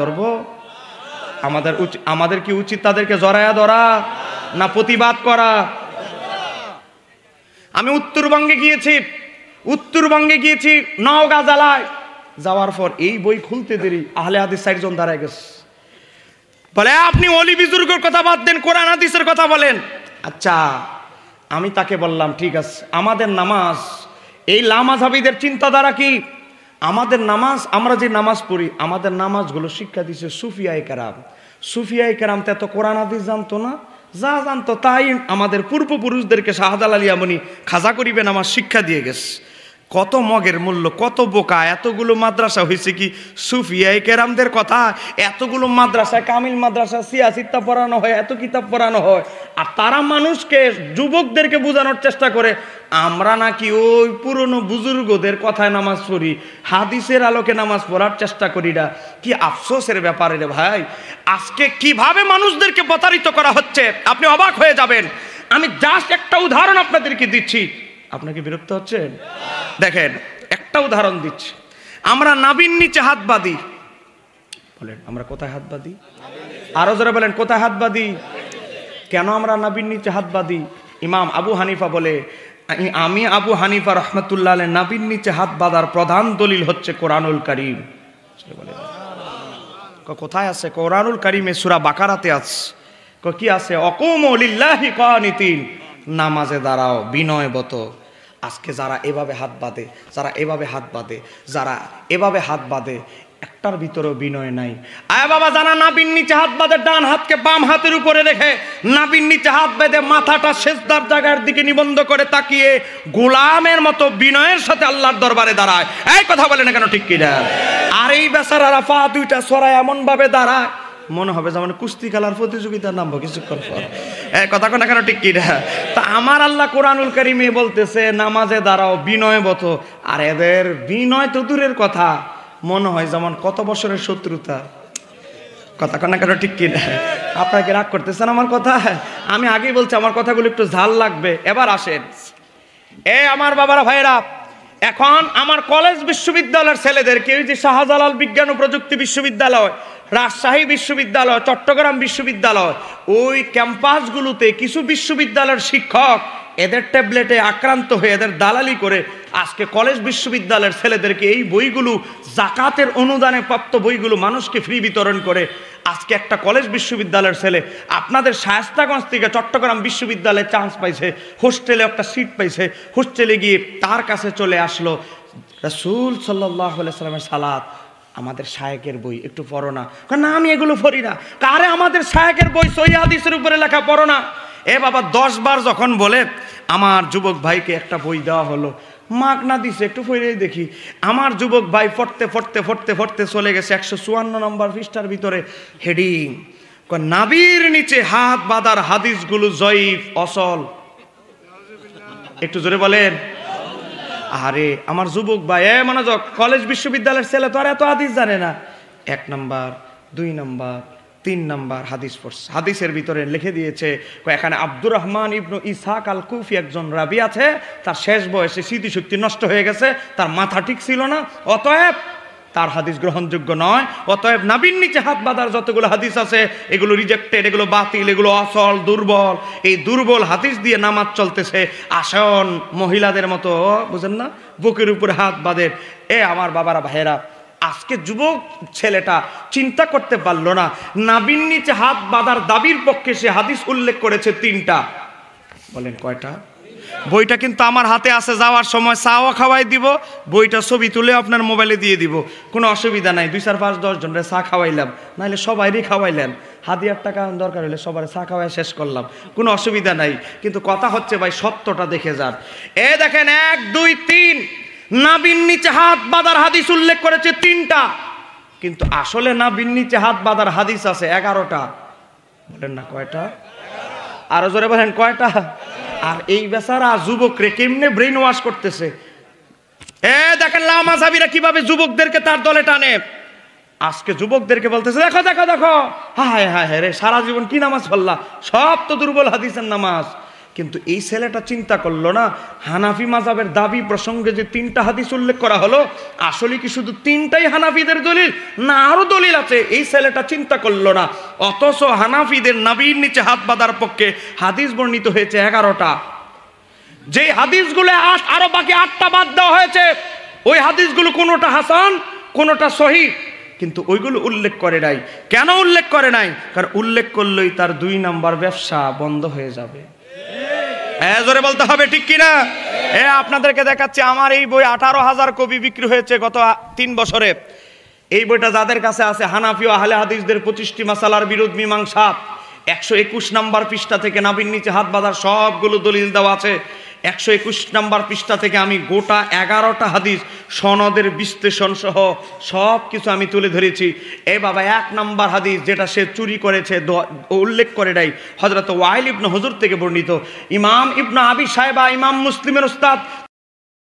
ধরবো? আমাদের কি উচিত তাদেরকে জরায়া ধরা না প্রতিবাদ করা? আমি উত্তরবঙ্গে গিয়েছি নওগাঁ জেলায়। যাওয়ার পর এই বই খুলতে দেরি আহলে হাদিস 4 জন দাঁড়ায় গেছে। বলে আপনি ওলি বুজুর্গের কথা বাদ দেন, কোরআন হাদিসের কথা বলেন। আচ্ছা, আমি তাকে বললাম ঠিক আছে, আমাদের নামাজ, এই লামাযহাবীদের চিন্তাধারা কি? আমাদের নামাজ, আমরা যে নামাজ পড়ি, আমাদের নামাজগুলো শিক্ষা দিচ্ছে সুফিয়ায়ে কেরাম। সুফিয়ায়ে কেরাম তো এত কোরআন হাদিস জানতো না, যা জানতো তাই আমাদের পূর্বপুরুষদেরকে শাহজালাল আলী আমনি খাজা করিবেন আমার শিক্ষা দিয়ে গেছে। কত মগের মূল্য, কত বোকা! এতগুলো মাদ্রাসা হয়েছে কি সুফিয়ায়ে কেরামদের কথা? এতগুলো মাদ্রাসায়, কামিল মাদ্রাসা, সিয়াসিত্তা পড়ানো হয়, এত কিতাব পড়ানো হয়, আর তারা মানুষকে, যুবকদেরকে বোঝানোর চেষ্টা করে আমরা নাকি ওই পুরনো বুজুর্গদের কথায় নামাজ পড়ি, হাদিসের আলোকে নামাজ পড়ার চেষ্টা করি না। কি আফসোসের ব্যাপারে রে ভাই! আজকে কিভাবে মানুষদেরকে প্রতারিত করা হচ্ছে আপনি অবাক হয়ে যাবেন। আমি জাস্ট একটা উদাহরণ আপনাদেরকে দিচ্ছি। আপনাকে বিরক্ত হচ্ছেন? দেখেন, একটা উদাহরণ দিচ্ছি। আমরা নাবির নিচে হাত বাঁধি। বলেন আমরা কোথায় হাত বাঁধি? আরো জোরে বলেন কোথায় হাত বাঁধি? কেন আমরা নাবির নিচে হাত বাঁধি? ইমাম আবু হানিফা বলে, আমি আবু হানিফা রহমতুল্লাহ আলাইহি নাবির নিচে হাত বাঁধার প্রধান দলিল হচ্ছে কোরআনুল কারীম। কোথায় আছে? কোরআনুল কারীমে সূরা বাকারাতে আছে। কি আছে? অকুমু লিল্লাহি কানিতিন, নামাজে দাঁড়াও বিনয়বত। আজকে যারা এভাবে হাত বাঁধে, যারা এভাবে হাত বাঁধে, যারা এভাবে হাত বাঁধে, একটার ভিতরেও বিনয় নাই। আয় বাবা, যারা নাভির নিচে হাত বাঁধে, ডান হাতকে বাম হাতের উপরে রেখে নাভির নিচে হাত বেঁধে মাথাটা সেজদার জায়গার দিকে নিবন্ধ করে তাকিয়ে গোলামের মতো বিনয়ের সাথে আল্লাহর দরবারে দাঁড়ায়, এই কথা বলে না কেন, ঠিক কিনা? আর এই বেচারারা পা দুইটা ছড়ায় এমন ভাবে দাঁড়ায়, মনে হবে যেমন কুস্তি খেলার প্রতিযোগিতা নামবো কিছুক্ষণ পর। কথা কোনা কেন, ঠিক কিনা? তা আমার আল্লাহ কোরআনুল কারীমে বলতেছে নামাজে দাঁড়াও বিনয়বত, আর এদের বিনয় তো দূরের কথা, মনে হয় যেমন কত বছরের শত্রুতা। কথা কোনা কেন, ঠিক কিনা? আপনাকে রাগ করতেছেন আমার কথা? আমি আগেই বলছি আমার কথাগুলো একটু ঝাল লাগবে। এবার আসেন, আমার বাবারা ভাইরা, এখন আমার কলেজ বিশ্ববিদ্যালয়ের ছেলেদেরকে ওই যে শাহজালাল বিজ্ঞান ও প্রযুক্তি বিশ্ববিদ্যালয়, রাজশাহী বিশ্ববিদ্যালয়, চট্টগ্রাম বিশ্ববিদ্যালয়, ওই ক্যাম্পাসগুলোতে কিছু বিশ্ববিদ্যালয়ের শিক্ষক এদের ট্যাবলেটে আক্রান্ত হয়ে এদের দালালি করে আজকে কলেজ বিশ্ববিদ্যালয়ের ছেলেদেরকে এই বইগুলো, জাকাতের অনুদানে প্রাপ্ত বইগুলো মানুষকে ফ্রি বিতরণ করে। আজকে একটা কলেজ বিশ্ববিদ্যালয়ের ছেলে আপনাদের শায়েস্তাগঞ্জ থেকে চট্টগ্রাম বিশ্ববিদ্যালয়ে চান্স পাইছে, হোস্টেলে একটা সিট পাইছে, হোস্টেলে গিয়ে তার কাছে চলে আসলো, রাসূল সাল্লাল্লাহু আলাইহি সাল্লামের সালাত, আমাদের শায়েকের বই একটু পড়ো না। না, আমি এগুলো পড়ি না। কারে আমাদের শায়েকের বই সহিহ হাদিসের উপরে লেখা, পড়ো না। এ বাবা, 10 বার যখন বলে আমার যুবক ভাইকে একটা বই দেওয়া হলো, মাগ না দিছে, একটু পড়েই দেখি। আমার যুবক ভাই পড়তে পড়তে পড়তে পড়তে চলে গেছে 154 নম্বর পৃষ্ঠার ভিতরে হেডিং, নাভির নিচে হাত বাঁধার হাদিসগুলো জয়ীফ, অসল। একটু জোরে বলেন। আরে আমার যুবক ভাই, মনোযোগ, কলেজ বিশ্ববিদ্যালয়ের ছেলে তো আর এত হাদিস জানে না। 1 নম্বর, 2 নম্বর, 3 নম্বর হাদিস পড়ছে। হাদিসের ভিতরে লিখে দিয়েছে এখানে আব্দুর রহমান ইবনু ইসহাক আল কুফি একজন রাবি আছে, তার শেষ বয়সে স্মৃতিশক্তি নষ্ট হয়ে গেছে, তার মাথা ঠিক ছিল না, অতএব তার হাদিস গ্রহণযোগ্য নয়। অতএব নাভির নিচে হাত বাঁধার যতগুলো হাদিস আছে এগুলো রিজেক্টেড, এগুলো বাতিল, এগুলো অসল, দুর্বল। এই দুর্বল হাদিস দিয়ে নামাজ চলতেছে। আসন মহিলাদের মতো, বুঝেন না, বুকের উপরে হাত বাঁধে। আমার বাবারা ভাইয়েরা, আজকে যুবক ছেলেটা চিন্তা করতে পারলো না, নাভির নিচে হাত বাঁধার দাবির পক্ষে সে হাদিস উল্লেখ করেছে 3টা। বলেন কয়টা? বইটা কিন্তু আমার হাতে আছে, যাওয়ার সময় চাও খাওয়াই দিব, বইটা ছবি তুলে আপনার মোবাইলে দিয়ে দিব, কোনো অসুবিধা নাই। 2, 4, 5, 10 জনের চা খাওয়াইলাম, নাহলে সবাইরই খাওয়াইলেন, হাদিয়ার টাকা দরকার হলে সবার চা খাওয়াই শেষ করলাম, কোনো অসুবিধা নাই। কিন্তু কথা হচ্ছে ভাই, সত্যটা দেখে যান। দেখেন 1, 2, 3 নাভির নিচে হাত বাঁধার হাদিস উল্লেখ করেছে 3টা, কিন্তু আসলে নাভির নিচে হাত বাঁধার হাদিস আছে 11টা। বলেন না কয়টা? আরো জোরে বলেন কয়টা? আর এই বেচারা যুবকরে কেমনে ব্রেইন ওয়াশ করতেছে। দেখেন লামাযাবিরা কিভাবে যুবকদেরকে তার দলে টানে। আজকে যুবকদেরকে বলতেছে, দেখো দেখো দেখো, হায় হায় হায় রে, সারা জীবন কি নামাজ পড়লা, সব তো দুর্বল হাদিসের নামাজ। কিন্তু এই ছেলেটা চিন্তা করলো না, হানাফি মাযহাবের দাবি প্রসঙ্গে যে 3টা হাদিস উল্লেখ করা হলো, আসলে কি শুধু 3টাই হানাফিদের দলিল, না আরো দলিল আছে? এই ছেলেটা চিন্তা করলো না। অথচ হানাফিদের নাভির নিচে হাত বাঁধার পক্ষে হাদিস বর্ণিত হয়েছে 11টা। যে হাদিসগুলো আরো বাকি 8টা বাদ দেওয়া হয়েছে, ওই হাদিসগুলো কোনোটা হাসান, কোনোটা সহিহ, কিন্তু ওইগুলো উল্লেখ করে নাই। কেন উল্লেখ করে নাই? কারণ উল্লেখ করলেই তার 2 নাম্বার ব্যবসা বন্ধ হয়ে যাবে। জোরে বলতে হবে, ঠিক কিনা? আপনাদেরকে দেখাচ্ছি, আমার এই বই 18,000 কপি বিক্রি হয়েছে গত 3 বছরে। এই বইটা যাদের কাছে আছে, হানাফি ও আহলে হাদিসদের 25টি মাসালার বিরোধ মীমাংসা, 121 নাম্বার পৃষ্ঠা থেকে নাভির নিচে হাত বাঁধার সবগুলো দলিল দেওয়া আছে। 121 নাম্বার পৃষ্ঠা থেকে আমি গোটা 11টা হাদিস সনদের বিশ্লেষণ সহ সব কিছু আমি তুলে ধরেছি। বাবা, 1 নাম্বার হাদিস যেটা সে চুরি করেছে উল্লেখ করে নাই, হযরত ওয়াইল ইবনে হুজুর থেকে বর্ণিত। ইমাম ইবনে আবি শায়বা, ইমাম মুসলিমের উস্তাদ